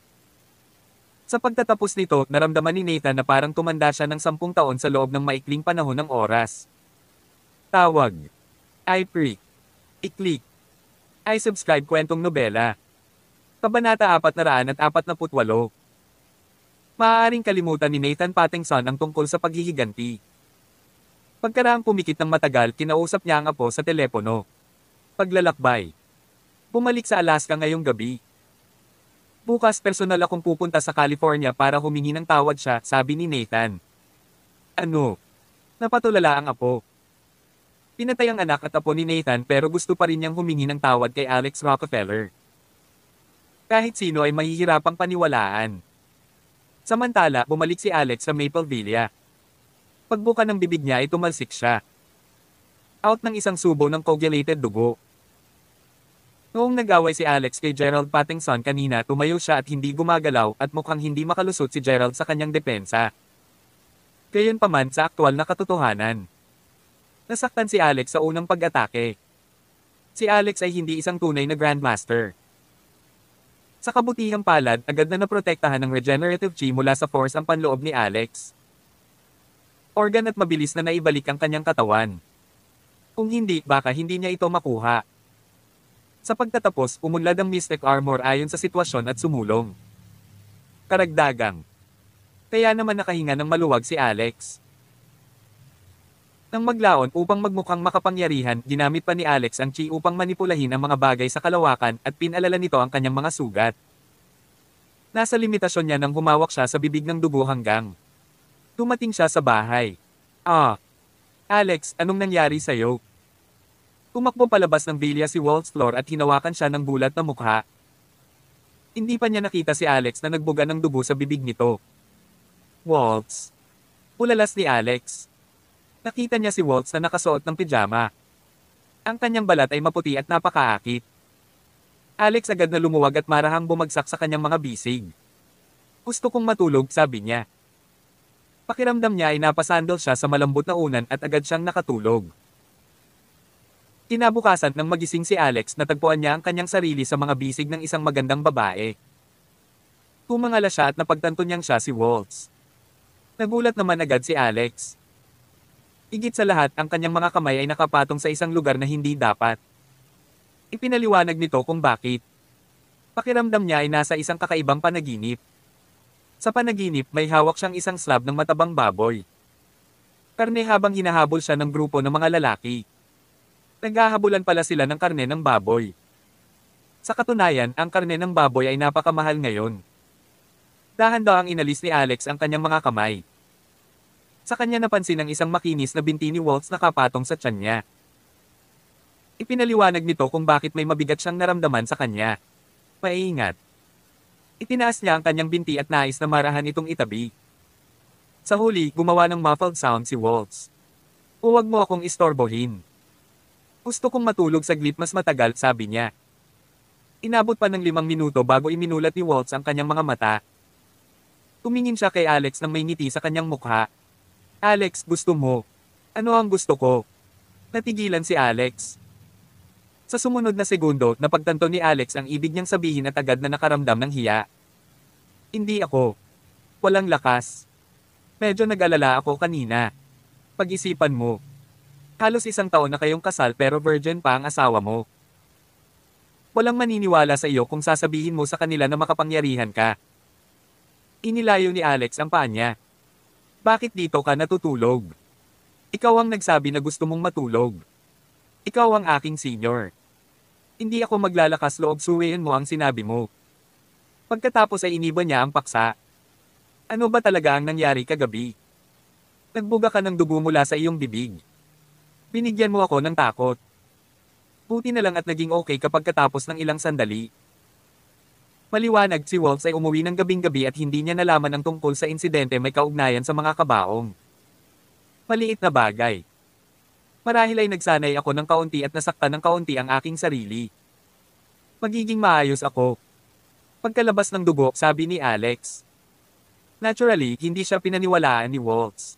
Sa pagtatapos nito, naramdaman ni Nathan na parang tumanda siya ng 10 taon sa loob ng maikling panahon ng oras. Tawag. I-prick. I-click. I-subscribe kwentong nobela. Kabanata 448. Maaaring kalimutan ni Nathan Pattinson ang tungkol sa paghihiganti. Pagkaraang pumikit ng matagal, kinausap niya ang apo sa telepono. Paglalakbay. Bumalik sa Alaska ngayong gabi. Bukas personal akong pupunta sa California para humingi ng tawad siya, sabi ni Nathan. Ano? Napatulala ang apo. Pinatay ang anak at apo ni Nathan pero gusto pa rin niyang humingi ng tawad kay Alex Rockefeller. Kahit sino ay mahihirapang paniwalaan. Samantala, bumalik si Alex sa Maple Villa. Pagbuka ng bibig niya ay tumalsik siya. Out ng isang subo ng coagulated dugo. Noong nag-away si Alex kay Gerald Pattinson kanina, tumayo siya at hindi gumagalaw at mukhang hindi makalusot si Gerald sa kanyang depensa. Gayunpaman sa aktwal na katotohanan. Nasaktan si Alex sa unang pag-atake. Si Alex ay hindi isang tunay na grandmaster. Sa kabutihang palad, agad na naprotektahan ng regenerative chi mula sa force ang panloob ni Alex. Organ at mabilis na naibalik ang kanyang katawan. Kung hindi, baka hindi niya ito makuha. Sa pagtatapos, umunlad ang Mystic Armor ayon sa sitwasyon at sumulong. Karagdagang. Kaya naman nakahinga ng maluwag si Alex. Nang maglaon upang magmukhang makapangyarihan, ginamit pa ni Alex ang chi upang manipulahin ang mga bagay sa kalawakan at pinalala nito ang kanyang mga sugat. Nasa limitasyon niya nang humawak siya sa bibig ng dugo hanggang dumating siya sa bahay. Alex, anong nangyari sa'yo? Tumakbo palabas ng villa si Waltz Floor at hinawakan siya ng bulat na mukha. Hindi pa niya nakita si Alex na nagbuga ng dugo sa bibig nito. Waltz. Ulalas ni Alex. Nakita niya si Waltz na nakasuot ng pijama. Ang kanyang balat ay maputi at napakaakit. Alex agad na lumuwag at marahang bumagsak sa kanyang mga bisig. Gusto kong matulog, sabi niya. Pakiramdam niya ay napasandal siya sa malambot na unan at agad siyang nakatulog. Kinabukasan nang magising si Alex, natagpuan niya ang kanyang sarili sa mga bisig ng isang magandang babae. Tumangala siya at napagtanto niyang siya si Waltz. Nagulat naman agad si Alex. Higit sa lahat, ang kanyang mga kamay ay nakapatong sa isang lugar na hindi dapat. Ipinaliwanag nito kung bakit. Pakiramdam niya ay nasa isang kakaibang panaginip. Sa panaginip, may hawak siyang isang slab ng matabang baboy. Karne habang hinahabol siya ng grupo ng mga lalaki. Naghahabulan pala sila ng karne ng baboy. Sa katunayan, ang karne ng baboy ay napakamahal ngayon. Dahan-dahang inalis ni Alex ang kanyang mga kamay. Sa kanya napansin ang isang makinis na binti ni Waltz na kapatong sa tiyan niya. Ipinaliwanag nito kung bakit may mabigat siyang naramdaman sa kanya. Maingat. Itinaas niya ang kanyang binti at nais na marahan itong itabi. Sa huli, gumawa ng muffled sound si Waltz. Huwag mo akong istorbohin. Gusto kong matulog saglit mas matagal, sabi niya. Inabot pa ng 5 minuto bago iminulat ni Waltz ang kanyang mga mata. Tumingin siya kay Alex nang may ngiti sa kanyang mukha. Alex, gusto mo? Ano ang gusto ko? Natigilan si Alex. Sa sumunod na segundo, napagtanto ni Alex ang ibig niyang sabihin at agad na nakaramdam ng hiya. Hindi ako. Walang lakas. Medyo nag-alala ako kanina. Pag-isipan mo. Halos 1 taon na kayong kasal pero virgin pa ang asawa mo. Walang maniniwala sa iyo kung sasabihin mo sa kanila na makapangyarihan ka. Inilayo ni Alex ang paa niya. Bakit dito ka natutulog? Ikaw ang nagsabi na gusto mong matulog. Ikaw ang aking senior. Hindi ako maglalakas loob suwayin mo ang sinabi mo. Pagkatapos ay iniba niya ang paksa. Ano ba talaga ang nangyari kagabi? Nagbuga ka ng dugo mula sa iyong bibig. Binigyan mo ako ng takot. Buti na lang at naging okay kapag katapos ng ilang sandali. Maliwanag si Waltz ay umuwi ng gabing-gabi at hindi niya nalaman ang tungkol sa insidente may kaugnayan sa mga kabaong. Maliit na bagay. Marahil ay nagsanay ako ng kaunti at nasaktan ng kaunti ang aking sarili. Magiging maayos ako. Pagkalabas ng dugo, sabi ni Alex. Naturally, hindi siya pinaniwalaan ni Waltz.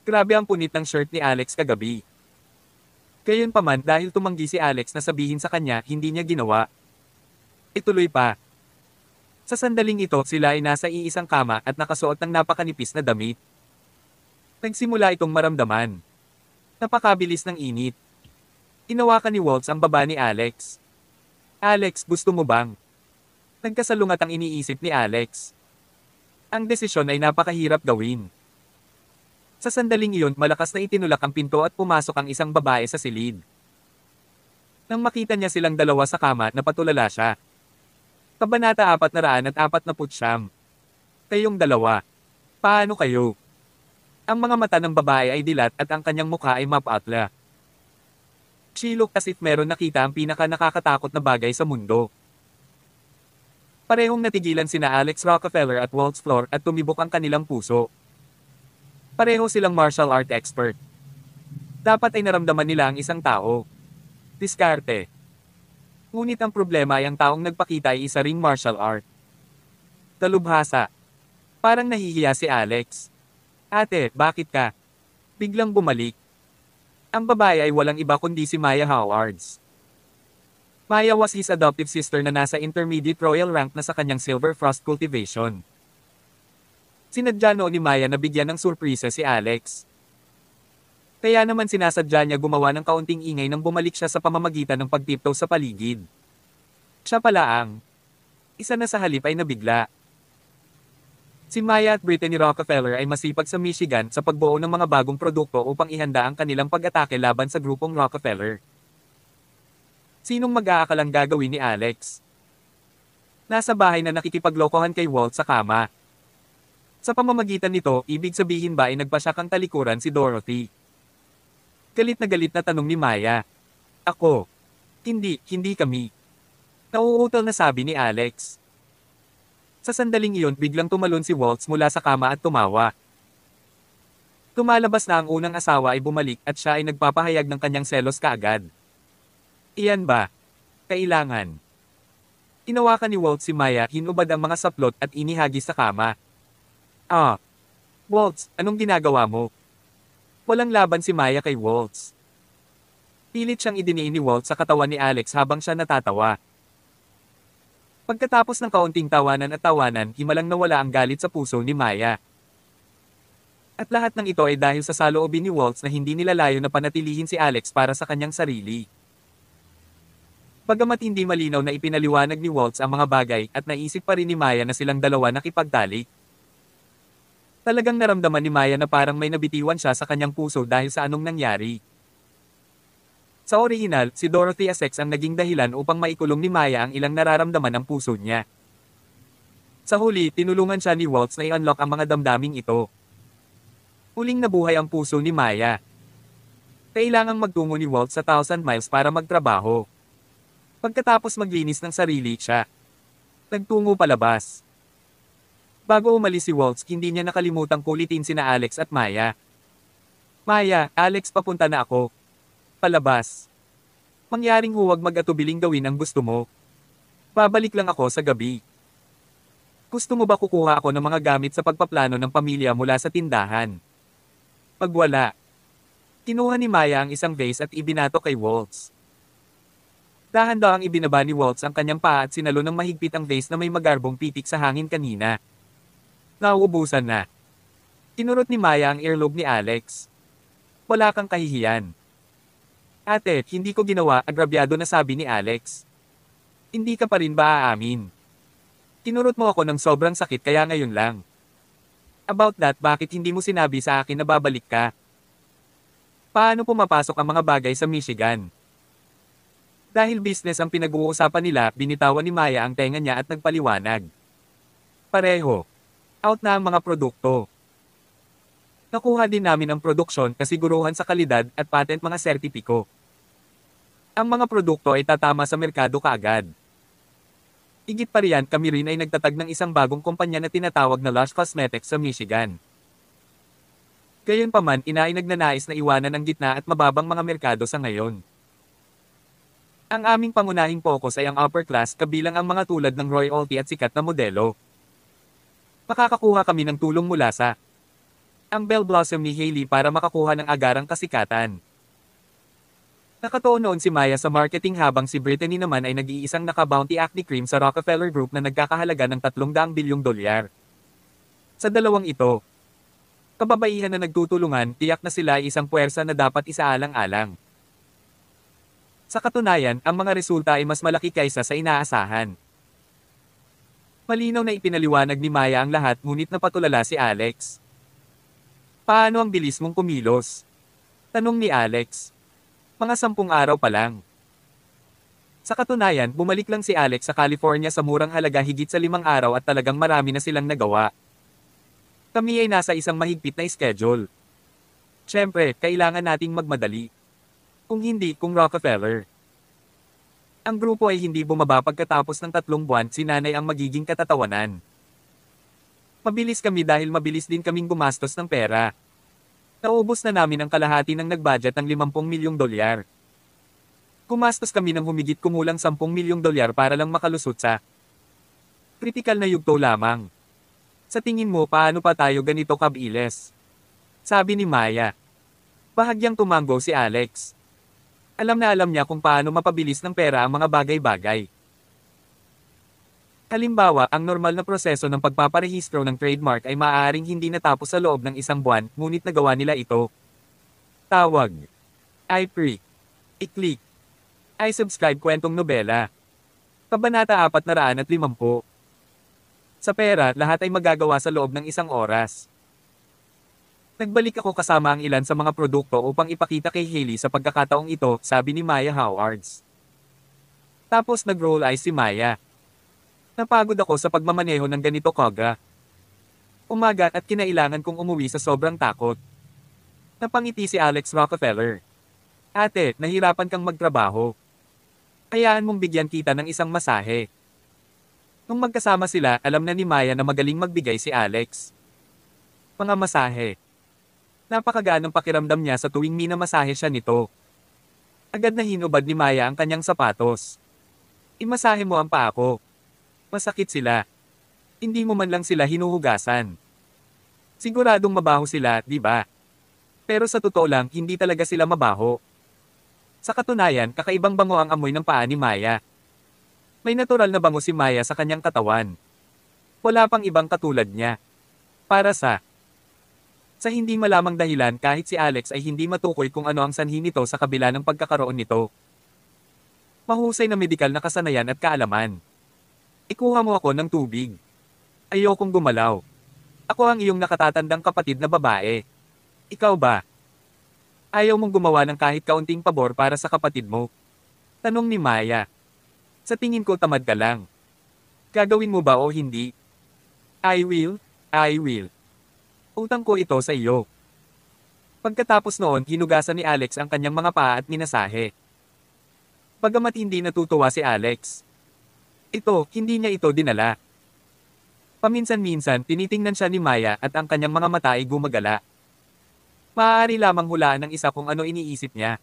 Grabe ang punit ng shirt ni Alex kagabi. Gayunpaman dahil tumanggi si Alex na sabihin sa kanya, hindi niya ginawa. Ituloy pa. Sa sandaling ito, sila ay nasa iisang kama at nakasuot ng napakanipis na damit. Nagsimula itong maramdaman. Napakabilis ng init. Inawakan ni Waltz ang baba ni Alex. Alex, gusto mo bang? Nagkasalungat ang iniisip ni Alex. Ang desisyon ay napakahirap gawin. Sa sandaling iyon, malakas na itinulak ang pinto at pumasok ang isang babae sa silid. Nang makita niya silang dalawa sa kama, napatulala siya. Kabanata 449. Kayong dalawa. Paano kayo? Ang mga mata ng babae ay dilat at ang kanyang mukha ay mapatla. She looked as if meron nakita ang pinaka nakakatakot na bagay sa mundo. Parehong natigilan sina Alex Rockefeller at Waltz Floor at tumibok ang kanilang puso. Pareho silang martial art expert. Dapat ay naramdaman nila ang isang tao. Diskarte. Ngunit ang problema ay ang taong nagpakita ay isa ring martial art. Dalubhasa. Parang nahihiya si Alex. Ate, bakit ka? Biglang bumalik. Ang babae ay walang iba kundi si Maya Howards. Maya was his adoptive sister na nasa intermediate royal rank na sa kanyang silver frost cultivation. Sinadya noon ni Maya na bigyan ng surpresa si Alex. Kaya naman sinasadya niya gumawa ng kaunting ingay nang bumalik siya sa pamamagitan ng pagtiptoe sa paligid. Siya pala ang isa na sa halip ay nabigla. Si Maya at Brittany Rockefeller ay masipag sa Michigan sa pagbuo ng mga bagong produkto upang ihanda ang kanilang pag-atake laban sa grupong Rockefeller. Sinong mag-aakalang gagawin ni Alex? Nasa bahay na nakikipaglokohan kay Walt sa kama. Sa pamamagitan nito, ibig sabihin ba ay nagpasyakang talikuran si Dorothy? Galit na tanong ni Maya. Ako. Hindi kami. Nauutal na sabi ni Alex. Sa sandaling iyon, biglang tumalon si Waltz mula sa kama at tumawa. Tumalabas na ang unang asawa ay bumalik at siya ay nagpapahayag ng kanyang selos kaagad. Iyan ba? Kailangan. Inawakan ni Waltz si Maya, hinubad ang mga saplot at inihagis sa kama. Waltz, anong ginagawa mo? Walang laban si Maya kay Waltz. Pilit siyang idiniin ni Waltz sa katawan ni Alex habang siya natatawa. Pagkatapos ng kaunting tawanan at tawanan, himalang nawala ang galit sa puso ni Maya. At lahat ng ito ay dahil sa saloobin ni Waltz na hindi nilalayo na panatilihin si Alex para sa kanyang sarili. Bagamat hindi malinaw na ipinaliwanag ni Waltz ang mga bagay at naisip pa rin ni Maya na silang dalawa nakipagtalik. Talagang naramdaman ni Maya na parang may nabitiwan siya sa kanyang puso dahil sa anong nangyari. Sa orihinal, si Dorothy Essex ang naging dahilan upang maikulong ni Maya ang ilang nararamdaman ng puso niya. Sa huli, tinulungan siya ni Waltz na i-unlock ang mga damdaming ito. Huling nabuhay ang puso ni Maya. Kailangang magtungo ni Waltz sa 1,000 miles para magtrabaho. Pagkatapos maglinis ng sarili siya, nagtungo palabas. Bago umalis si Waltz, hindi niya nakalimutang kulitin sina Alex at Maya. Maya, Alex, papunta na ako. Palabas. Mangyaring huwag mag-atubiling gawin ang gusto mo. Babalik lang ako sa gabi. Gusto mo ba kukuha ako ng mga gamit sa pagpaplano ng pamilya mula sa tindahan? Pag wala. Kinuha ni Maya ang isang vase at ibinato kay Waltz. Dahan-dahang ibinaba ni Waltz ang kanyang paa at sinalo ng mahigpit ang vase na may magarbong pitik sa hangin kanina. Nauubusan na. Kinurot ni Maya ang earlobe ni Alex. Wala kang kahihiyan. Ate, hindi ko ginawa, agrabyado na sabi ni Alex. Hindi ka pa rin ba aamin? Kinurot mo ako ng sobrang sakit kaya ngayon lang. About that, bakit hindi mo sinabi sa akin na babalik ka? Paano pumapasok ang mga bagay sa Michigan? Dahil business ang pinag-uusapan nila, binitawan ni Maya ang tenga niya at nagpaliwanag. Pareho. Out na ang mga produkto. Nakuha din namin ang produksyon, kasiguruhan sa kalidad at patent mga sertipiko. Ang mga produkto ay tatama sa merkado kaagad. Higit pa riyan, kami rin ay nagtatag ng isang bagong kumpanya na tinatawag na Lush Cosmetics sa Michigan. Gayunpaman, nagnanais na iwanan ang gitna at mababang mga merkado sa ngayon. Ang aming pangunahing focus ay ang upper class, kabilang ang mga tulad ng royalty at sikat na modelo. Makakakuha kami ng tulong mula sa ang Bell Blossom ni Hailey para makakuha ng agarang kasikatan. Nakatuon noon si Maya sa marketing habang si Brittany naman ay nag-iisang naka-bounty acne cream sa Rockefeller Group na nagkakahalaga ng $300 bilyong. Sa dalawang ito, kababaihan na nagtutulungan, tiyak na sila ay isang puwersa na dapat isaalang-alang. Sa katunayan, ang mga resulta ay mas malaki kaysa sa inaasahan. Malinaw na ipinaliwanag ni Maya ang lahat, ngunit napatulala si Alex. Paano ang bilis mong kumilos? Tanong ni Alex. Mga 10 araw pa lang. Sa katunayan, bumalik lang si Alex sa California sa murang halaga higit sa 5 araw at talagang marami na silang nagawa. Kami ay nasa isang mahigpit na schedule. Siyempre, kailangan nating magmadali. Kung hindi, kung Rockefeller. Ang grupo ay hindi bumaba pagkatapos ng 3 buwan, si nanay ang magiging katatawanan. Mabilis kami dahil mabilis din kaming gumastos ng pera. Naubos na namin ang kalahati ng nag-budget ng $50 milyong. Gumastos kami ng humigit kumulang $10 milyong para lang makalusot sa kritikal na yugto lamang. Sa tingin mo, paano pa tayo ganito kabilis? Sabi ni Maya. Bahagyang tumango si Alex. Alam na alam niya kung paano mapabilis ng pera ang mga bagay-bagay. Halimbawa, ang normal na proseso ng pagpaparehistro ng trademark ay maaaring hindi natapos sa loob ng 1 buwan, ngunit nagawa nila ito. Tawag. I-pre. I-click. I-subscribe kwentong nobela. Kabanata 450. Sa pera, lahat ay magagawa sa loob ng 1 oras. Nagbalik ako kasama ang ilan sa mga produkto upang ipakita kay Hailey sa pagkakataong ito, sabi ni Maya Howards. Tapos nag-roll eyes si Maya. Napagod ako sa pagmamaneho ng ganito kaga. Umaga at kinailangan kong umuwi sa sobrang takot. Napangiti si Alex Rockefeller. Ate, nahirapan kang magtrabaho. Hayaan mong bigyan kita ng isang masahe. Nung magkasama sila, alam na ni Maya na magaling magbigay si Alex. Mga masahe. Napakagaan ng pakiramdam niya sa tuwing minamasahe siya nito. Agad na hinubad ni Maya ang kanyang sapatos. Imasahe mo ang paa ko. Masakit sila. Hindi mo man lang sila hinuhugasan. Siguradong mabaho sila, di ba? Pero sa totoo lang, hindi talaga sila mabaho. Sa katunayan, kakaibang bango ang amoy ng paa ni Maya. May natural na bango si Maya sa kanyang katawan. Wala pang ibang katulad niya. Para sa hindi malamang dahilan, kahit si Alex ay hindi matukoy kung ano ang sanhi nito sa kabila ng pagkakaroon nito. Mahusay na medikal na kasanayan at kaalaman. Ikuha mo ako ng tubig. Ayokong gumalaw. Ako ang iyong nakatatandang kapatid na babae. Ikaw ba? Ayaw mong gumawa ng kahit kaunting pabor para sa kapatid mo? Tanong ni Maya. Sa tingin ko tamad ka lang. Gagawin mo ba o hindi? I will. Utang ko ito sa iyo. Pagkatapos noon, hinugasan ni Alex ang kanyang mga paa at minasahe. Bagamat hindi natutuwa si Alex. Hindi niya ito dinala. Paminsan-minsan, tinitingnan siya ni Maya at ang kanyang mga mata ay gumagala. Maaari lamang hulaan ng isa kung ano iniisip niya.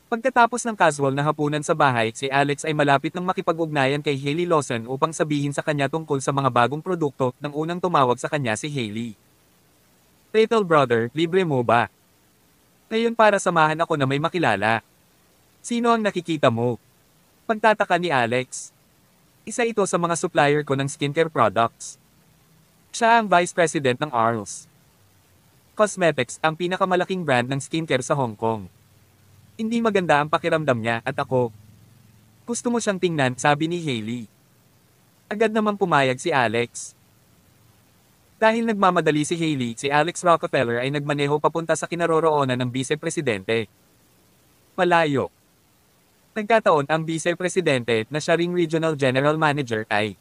Pagkatapos ng casual na hapunan sa bahay, si Alex ay malapit ng makipag-ugnayan kay Hailey Lawson upang sabihin sa kanya tungkol sa mga bagong produkto nang unang tumawag sa kanya si Hailey. Little brother, libre mo ba? Ngayon para samahan ako na may makilala. Sino ang nakikita mo? Pagtataka ni Alex. Isa ito sa mga supplier ko ng skincare products. Siya ang Vice President ng ARLS Cosmetics, ang pinakamalaking brand ng skincare sa Hong Kong. Hindi maganda ang pakiramdam niya at ako. Gusto mo siyang tingnan, sabi ni Hailey. Agad namang pumayag si Alex. Dahil nagmamadali si Hailey, si Alex Rockefeller ay nagmaneho papunta sa kinaroroonan ng Vice-Presidente. Malayo. Nagkataon ang Vice-Presidente na siya ring Regional General Manager ay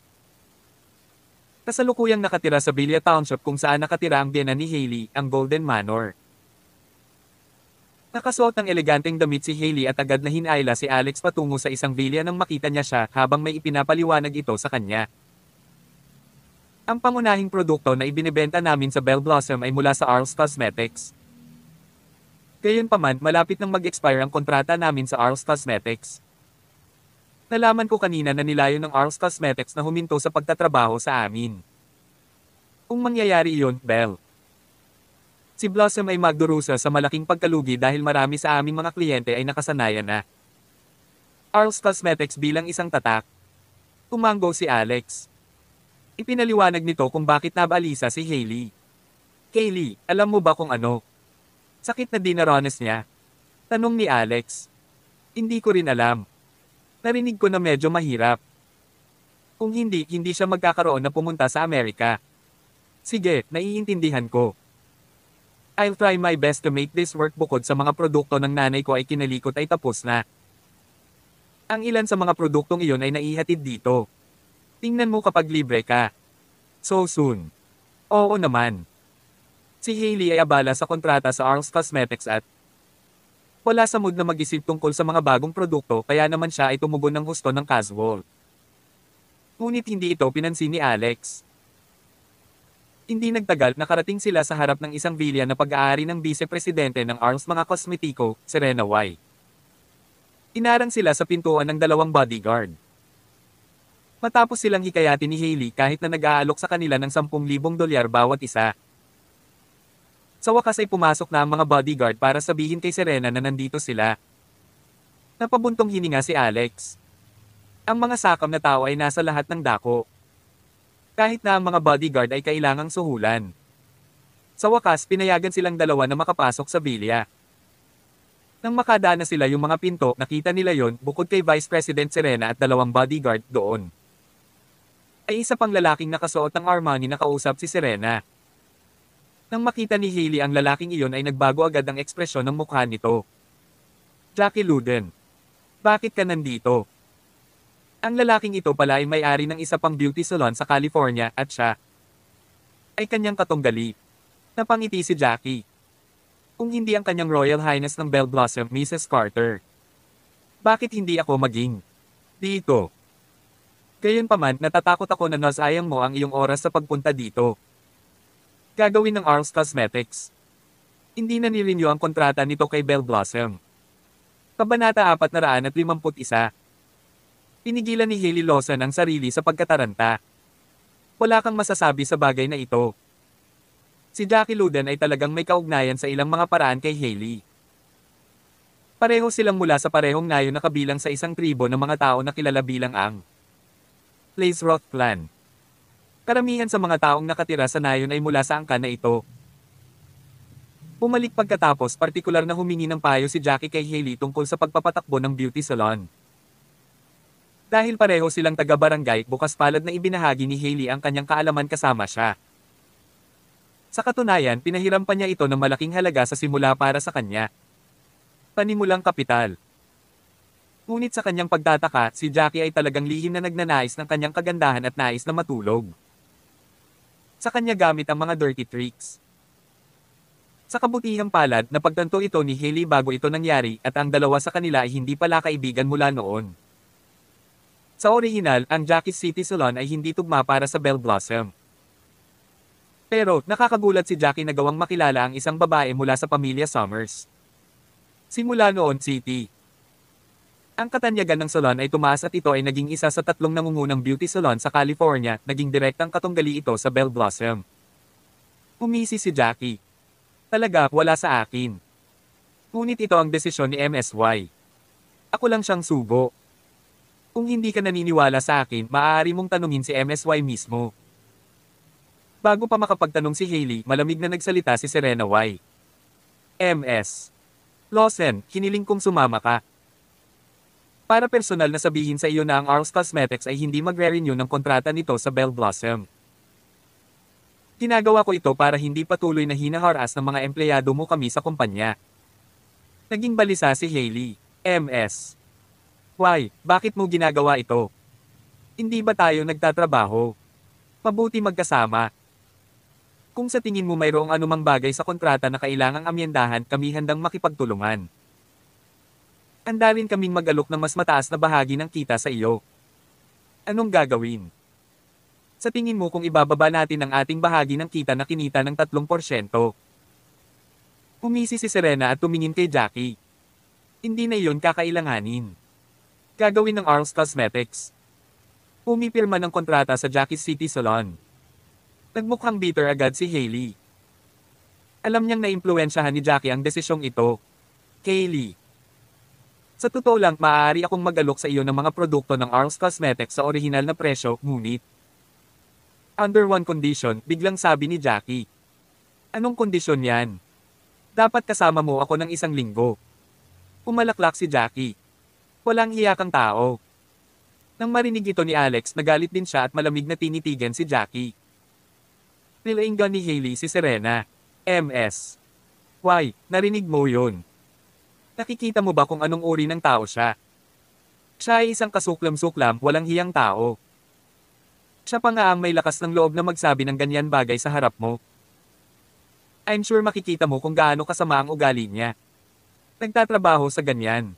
kasalukuyang nakatira sa Villa Township kung saan nakatira ang biyenan ni Hailey, ang Golden Manor. Nakasuot ng eleganteng damit si Hailey at agad na hinayla si Alex patungo sa isang villa nang makita niya siya habang may ipinapaliwanag ito sa kanya. Ang pangunahing produkto na ibinebenta namin sa Belle Blossom ay mula sa ARLS Cosmetics. Gayunpaman, malapit nang mag-expire ang kontrata namin sa ARLS Cosmetics. Nalaman ko kanina na nilayo ng ARLS Cosmetics na huminto sa pagtatrabaho sa amin. Kung mangyayari iyon, Belle, si Blossom ay magdurusa sa malaking pagkalugi dahil marami sa aming mga kliyente ay nakasanayan na ARLS Cosmetics bilang isang tatak. Tumanggo si Alex. Ipinaliwanag nito kung bakit nabalisa si Hailey. Hailey, alam mo ba kung ano? Sakit na dinaranas niya? Tanong ni Alex. Hindi ko rin alam. Narinig ko na medyo mahirap. Kung hindi siya magkakaroon na pumunta sa Amerika. Sige, naiintindihan ko. I'll try my best to make this work bukod sa mga produkto ng nanay ko ay kinalikot ay tapos na. Ang ilan sa mga produktong iyon ay naihatid dito. Tingnan mo kapag libre ka. So soon. Oo naman. Si Hailey ay abala sa kontrata sa ARLS Cosmetics at wala sa mood na mag-isip tungkol sa mga bagong produkto kaya naman siya ay tumugon ng husto ng casual. Ngunit hindi ito pinansin ni Alex. Hindi nagtagal nakarating sila sa harap ng isang villa na pag-aari ng Vice-Presidente ng ARLS mga kosmetiko, Serena Y. Inarang sila sa pintuan ng dalawang bodyguard. Matapos silang hikayatin ni Hailey kahit na nag-aalok sa kanila ng $10,000 bawat isa. Sa wakas ay pumasok na ang mga bodyguard para sabihin kay Serena na nandito sila. Napabuntong hininga si Alex. Ang mga sakam na tao ay nasa lahat ng dako. Kahit na ang mga bodyguard ay kailangang suhulan. Sa wakas, pinayagan silang dalawa na makapasok sa villa. Nang makadaan na sila yung mga pinto, nakita nila yon bukod kay Vice President Serena at dalawang bodyguard doon. Ay isa pang lalaking nakasuot ng Armani na kausap si Serena. Nang makita ni Hailey ang lalaking iyon ay nagbago agad ang ekspresyon ng mukha nito. Jackie Luden. Bakit ka nandito? Ang lalaking ito pala ay may-ari ng isa pang beauty salon sa California at siya ay kanyang katunggali. Napangiti si Jackie. Kung hindi ang kanyang Royal Highness ng Belle Blossom, Mrs. Carter. Bakit hindi ako maging dito? Gayunpaman, natatakot ako na nasayang mo ang iyong oras sa pagpunta dito. Gagawin ng ARLS Cosmetics. Hindi na nirenew ang kontrata nito kay Belle Blossom. Kabanata 451. Pinigilan ni Hailey Lawson ang sarili sa pagkataranta. Wala kang masasabi sa bagay na ito. Si Jackie Luden ay talagang may kaugnayan sa ilang mga paraan kay Hailey. Pareho silang mula sa parehong nayo na kabilang sa isang tribo ng mga tao na kilala bilang ang Laceroth Clan. Karamihan sa mga taong nakatira sa nayon ay mula sa angkan na ito. Bumalik pagkatapos partikular na humingi ng payo si Jackie kay Hailey tungkol sa pagpapatakbo ng beauty salon. Dahil pareho silang taga-barangay, bukas palad na ibinahagi ni Hailey ang kanyang kaalaman kasama siya. Sa katunayan, pinahiram pa niya ito ng malaking halaga sa simula para sa kanya. Panimulang kapital. Ngunit sa kanyang pagtataka, si Jackie ay talagang lihim na nagnanais ng kanyang kagandahan at nais na matulog sa kanya gamit ang mga dirty tricks. Sa kabutihang palad, napagtanto ito ni Hailey bago ito nangyari at ang dalawa sa kanila ay hindi pala kaibigan mula noon. Sa orihinal, ang Jackie's City Salon ay hindi tugma para sa Belle Blossom. Pero, nakakagulat si Jackie na gawang makilala ang isang babae mula sa pamilya Summers. Simula noon City. Ang katanyagan ng salon ay tumaas at ito ay naging isa sa 3 nangungunang beauty salon sa California, naging direktang katunggali ito sa Belle Blossom. Umisi si Jackie. Talaga, wala sa akin. Ngunit ito ang desisyon ni MSY. Ako lang siyang subo. Kung hindi ka naniniwala sa akin, maaari mong tanungin si MSY mismo. Bago pa makapagtanong si Hailey, malamig na nagsalita si Serena Y. MS. Lawson, hiniling kong sumama ka. Para personal na sabihin sa iyo na ang Arls Cosmetics ay hindi magre-renew ng kontrata nito sa Belle Blossom. Ginagawa ko ito para hindi patuloy na hinaharas ng mga empleyado mo kami sa kumpanya. Naging balisa si Hailey. MS. Why, bakit mo ginagawa ito? Hindi ba tayo nagtatrabaho? Mabuti magkasama. Kung sa tingin mo mayroong anumang bagay sa kontrata na kailangang amyendahan, kami handang makipagtulungan. Handa rin kaming mag-alok ng mas mataas na bahagi ng kita sa iyo. Anong gagawin? Sa tingin mo kung ibababa natin ang ating bahagi ng kita na kinita ng 3%? Umisi si Serena at tumingin kay Jackie. Hindi na iyon kakailanganin. Gagawin ng Arls Cosmetics. Pumipirma ng kontrata sa Jackie's City Salon. Nagmukhang bitter agad si Hailey. Alam niyang naimpluwensyahan ni Jackie ang desisyong ito. Hailey. Sa totoo lang, maaari akong mag-alok sa iyo ng mga produkto ng Arls Cosmetics sa orihinal na presyo, ngunit under one condition, biglang sabi ni Jackie. Anong kondisyon yan? Dapat kasama mo ako ng 1 linggo. Umalaklak si Jackie. Walang hiya kang tao. Nang marinig ito ni Alex, nagalit din siya at malamig na tinitigan si Jackie. Nilainggan ni Hailey si Serena. MS. Why, narinig mo yun? Nakikita mo ba kung anong uri ng tao siya? Siya ay isang kasuklam-suklam, walang hiyang tao. Siya pa nga ang may lakas ng loob na magsabi ng ganyan bagay sa harap mo. I'm sure makikita mo kung gaano kasama ang ugali niya. Nagtatrabaho sa ganyan.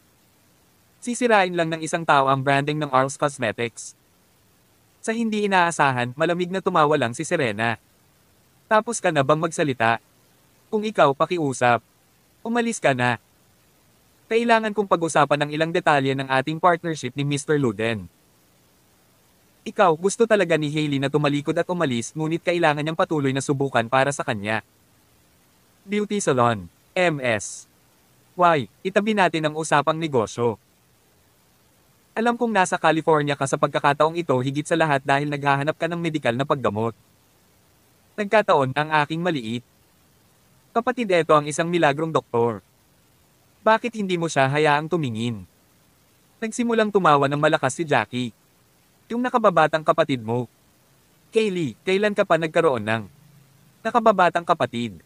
Sisirain lang ng isang tao ang branding ng Arls Cosmetics. Sa hindi inaasahan, malamig na tumawa lang si Serena. Tapos ka na bang magsalita? Kung ikaw pakiusap, umalis ka na. Kailangan kong pag-usapan ng ilang detalye ng ating partnership ni Mr. Luden. Ikaw, gusto talaga ni Hailey na tumalikod at umalis, ngunit kailangan niyang patuloy na subukan para sa kanya. Beauty Salon. MS. Why, itabi natin ang usapang negosyo. Alam kong nasa California ka sa pagkakataong ito higit sa lahat dahil naghahanap ka ng medikal na paggamot. Nagkataon ang aking maliit. Kapatid, eto ang isang milagrong doktor. Bakit hindi mo siya hayaang tumingin? Nagsimulang tumawa ng malakas si Jackie. Yung nakababatang kapatid mo. Hailey, kailan ka pa nagkaroon ng nakababatang kapatid?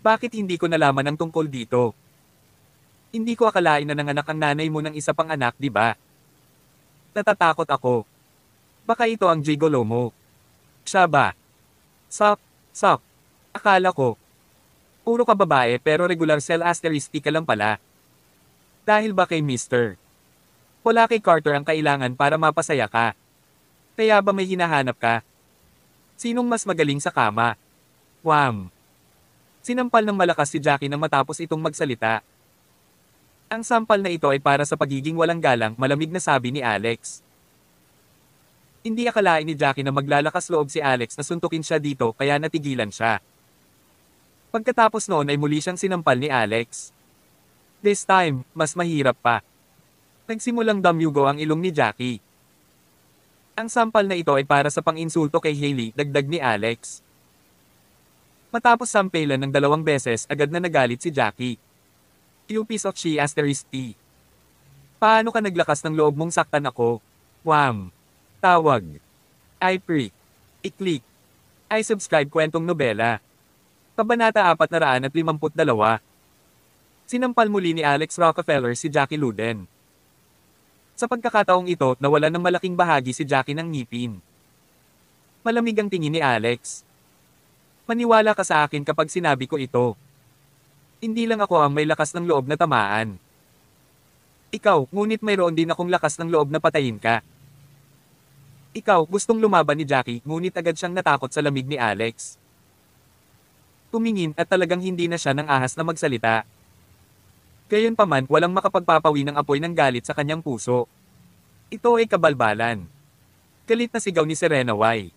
Bakit hindi ko nalaman ang tungkol dito? Hindi ko akalain na nanganak ang nanay mo ng isa pang anak, di ba? Natatakot ako. Baka ito ang gigolo mo. Siya ba? Sok. Akala ko. Puro ka babae pero regular cell asterisk ka lang pala. Dahil ba kay Mr. Wala kay Carter ang kailangan para mapasaya ka? Kaya ba may hinahanap ka? Sinong mas magaling sa kama? Wham! Sinampal ng malakas si Jackie nang matapos itong magsalita. Ang sampal na ito ay para sa pagiging walang galang, malamig na sabi ni Alex. Hindi akalain ni Jackie na maglalakas loob si Alex na suntukin siya dito kaya natigilan siya. Pagkatapos noon ay muli siyang sinampal ni Alex. This time, mas mahirap pa. Nagsimulang damyugo ang ilong ni Jackie. Ang sampal na ito ay para sa pang-insulto kay Hailey, dagdag ni Alex. Matapos sampelan ng 2 beses, agad na nagalit si Jackie. You piece of she asterisk T. Paano ka naglakas ng loob mong saktan ako? Wham! Tawag. I pre. I-click. I subscribe kwentong nobela. Kabanata 452. Sinampal muli ni Alex Rockefeller si Jackie Luden. Sa pagkakataong ito, nawalan ng malaking bahagi si Jackie ng ngipin. Malamig ang tingin ni Alex. Maniwala ka sa akin kapag sinabi ko ito. Hindi lang ako ang may lakas ng loob na tamaan. Ikaw, ngunit mayroon din akong lakas ng loob na patayin ka. Ikaw, gustong lumaban ni Jackie, ngunit agad siyang natakot sa lamig ni Alex. Tumingin at talagang hindi na siya ng ahas na magsalita. Gayunpaman, walang makapagpapawi ng apoy ng galit sa kanyang puso. Ito ay kabalbalan. Galit na sigaw ni Serena Y.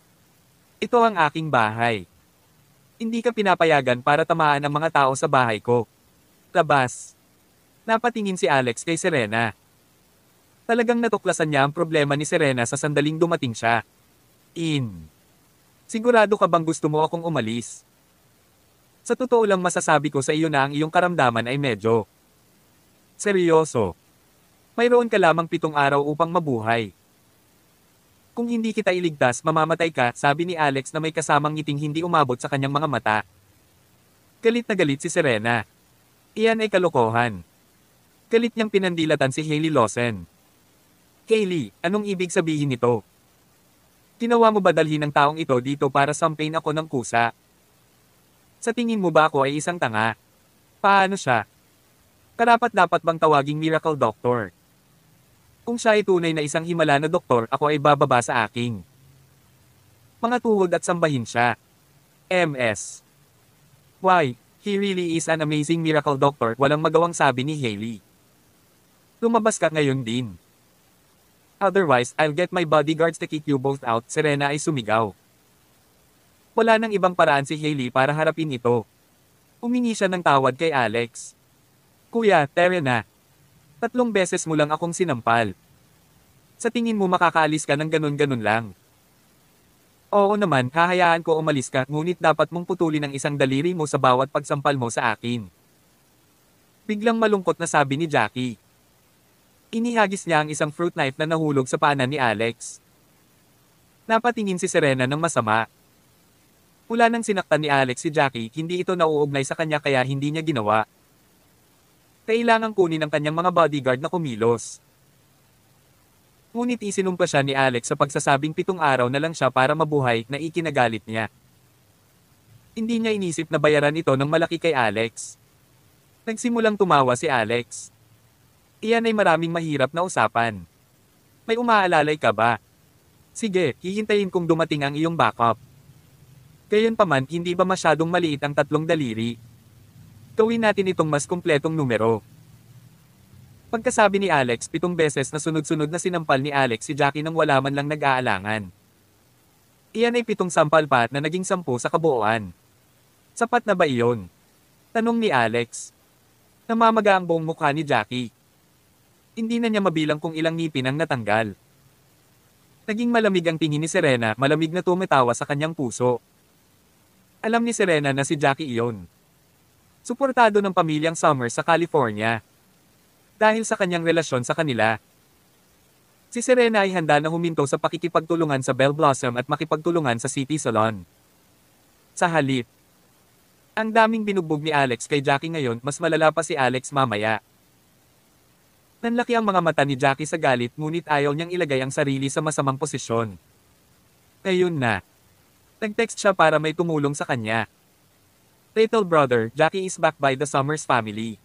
Ito ang aking bahay. Hindi ka pinapayagan para tamaan ang mga tao sa bahay ko. Labas. Napatingin si Alex kay Serena. Talagang natuklasan niya ang problema ni Serena sa sandaling dumating siya. Sigurado ka bang gusto mo akong umalis? Sa totoo lang masasabi ko sa iyo na ang iyong karamdaman ay medyo seryoso. Mayroon ka lamang 7 araw upang mabuhay. Kung hindi kita iligtas, mamamatay ka, sabi ni Alex na may kasamang ngiting hindi umabot sa kanyang mga mata. Galit na galit si Serena. Iyan ay kalokohan. Galit niyang pinandilatan si Hailey Lawson. Hailey, anong ibig sabihin nito? Ginawa mo ba dalhin ng taong ito dito para sampain ako ng kusa? Sa tingin mo ba ako ay isang tanga? Paano siya? Karapat-dapat bang tawaging miracle doctor? Kung siya ay tunay na isang himala na doktor, ako ay bababa sa aking mga tuhod at sambahin siya. MS. Why, he really is an amazing miracle doctor, walang magawang sabi ni Hailey. Lumabas ka ngayon din. Otherwise, I'll get my bodyguards to kick you both out, Serena ay sumigaw. Wala nang ibang paraan si Hailey para harapin ito. Humingi siya ng tawad kay Alex. Kuya, tere na. 3 beses mo lang akong sinampal. Sa tingin mo makakaalis ka ng ganun-ganun lang? Oo naman, hahayaan ko umalis ka, ngunit dapat mong putulin ang isang daliri mo sa bawat pagsampal mo sa akin. Biglang malungkot na sabi ni Jackie. Inihagis niya ang isang fruit knife na nahulog sa paanan ni Alex. Napatingin si Serena ng masama. Mula nang sinaktan ni Alex si Jackie, hindi ito nauugnay sa kanya kaya hindi niya ginawa. Kailangang kunin ng kanyang mga bodyguard na kumilos. Ngunit isinumpa siya ni Alex sa pagsasabing 7 araw na lang siya para mabuhay na ikinagalit niya. Hindi niya inisip na bayaran ito ng malaki kay Alex. Nagsimulang tumawa si Alex. Iyan ay maraming mahirap na usapan. May umaalalay ka ba? Sige, hihintayin kong dumating ang iyong backup. Gayunpaman, hindi ba masyadong maliit ang 3 daliri? Gawin natin itong mas kumpletong numero. Pagkasabi ni Alex, 7 beses na sunod-sunod na sinampal ni Alex si Jackie nang wala man lang nag-aalangan. Iyan ay 7 sampal pa na naging 10 sa kabuuan. Sapat na ba iyon? Tanong ni Alex. Namamaga ang buong mukha ni Jackie. Hindi na niya mabilang kung ilang ngipin ang natanggal. Naging malamig ang tingin ni Serena, malamig na tumatawa sa kanyang puso. Alam ni Serena na si Jackie iyon. Suportado ng pamilyang Summers sa California. Dahil sa kanyang relasyon sa kanila. Si Serena ay handa na huminto sa pakikipagtulungan sa Belle Blossom at makipagtulungan sa City Salon. Sa halip, ang daming binugbog ni Alex kay Jackie ngayon, mas malala pa si Alex mamaya. Nanlaki ang mga mata ni Jackie sa galit ngunit ayaw niyang ilagay ang sarili sa masamang posisyon. Ngayon na. Nag-text siya para may tumulong sa kanya. Little brother, Jackie is back by the Summers family.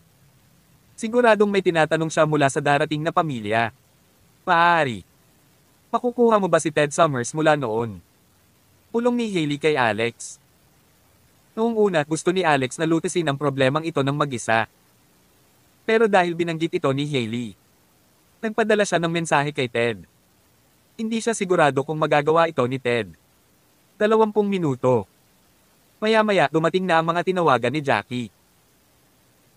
Siguradong may tinatanong siya mula sa darating na pamilya. Maaari. Makukuha mo ba si Ted Summers mula noon? Pulong ni Hailey kay Alex. Noong una, gusto ni Alex na lutasin ang problemang ito ng mag-isa. Pero dahil binanggit ito ni Hailey, nagpadala siya ng mensahe kay Ted. Hindi siya sigurado kung magagawa ito ni Ted. 20 minuto. Maya-maya, dumating na ang mga tinawagan ni Jackie.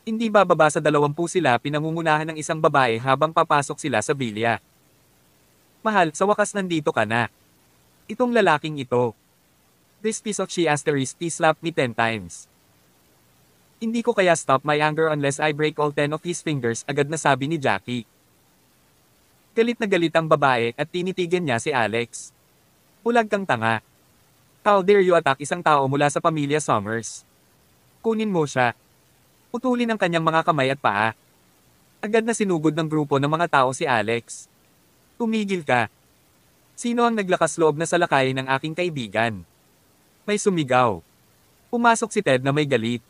Hindi bababa sa 20 sila, pinangungunahan ng isang babae habang papasok sila sa bilya. Mahal, sa wakas nandito ka na. Itong lalaking ito. This piece of she asterisk, he slapped me 10 times. Hindi ko kaya stop my anger unless I break all 10 of his fingers, agad na sabi ni Jackie. Galit na galit ang babae at tinitigan niya si Alex. Pulag kang tanga. How dare you attack isang tao mula sa pamilya Summers? Kunin mo siya. Putulin ang kanyang mga kamay at paa. Agad na sinugod ng grupo ng mga tao si Alex. Tumigil ka. Sino ang naglakas loob na salakayin ng aking kaibigan? May sumigaw. Pumasok si Ted na may galit.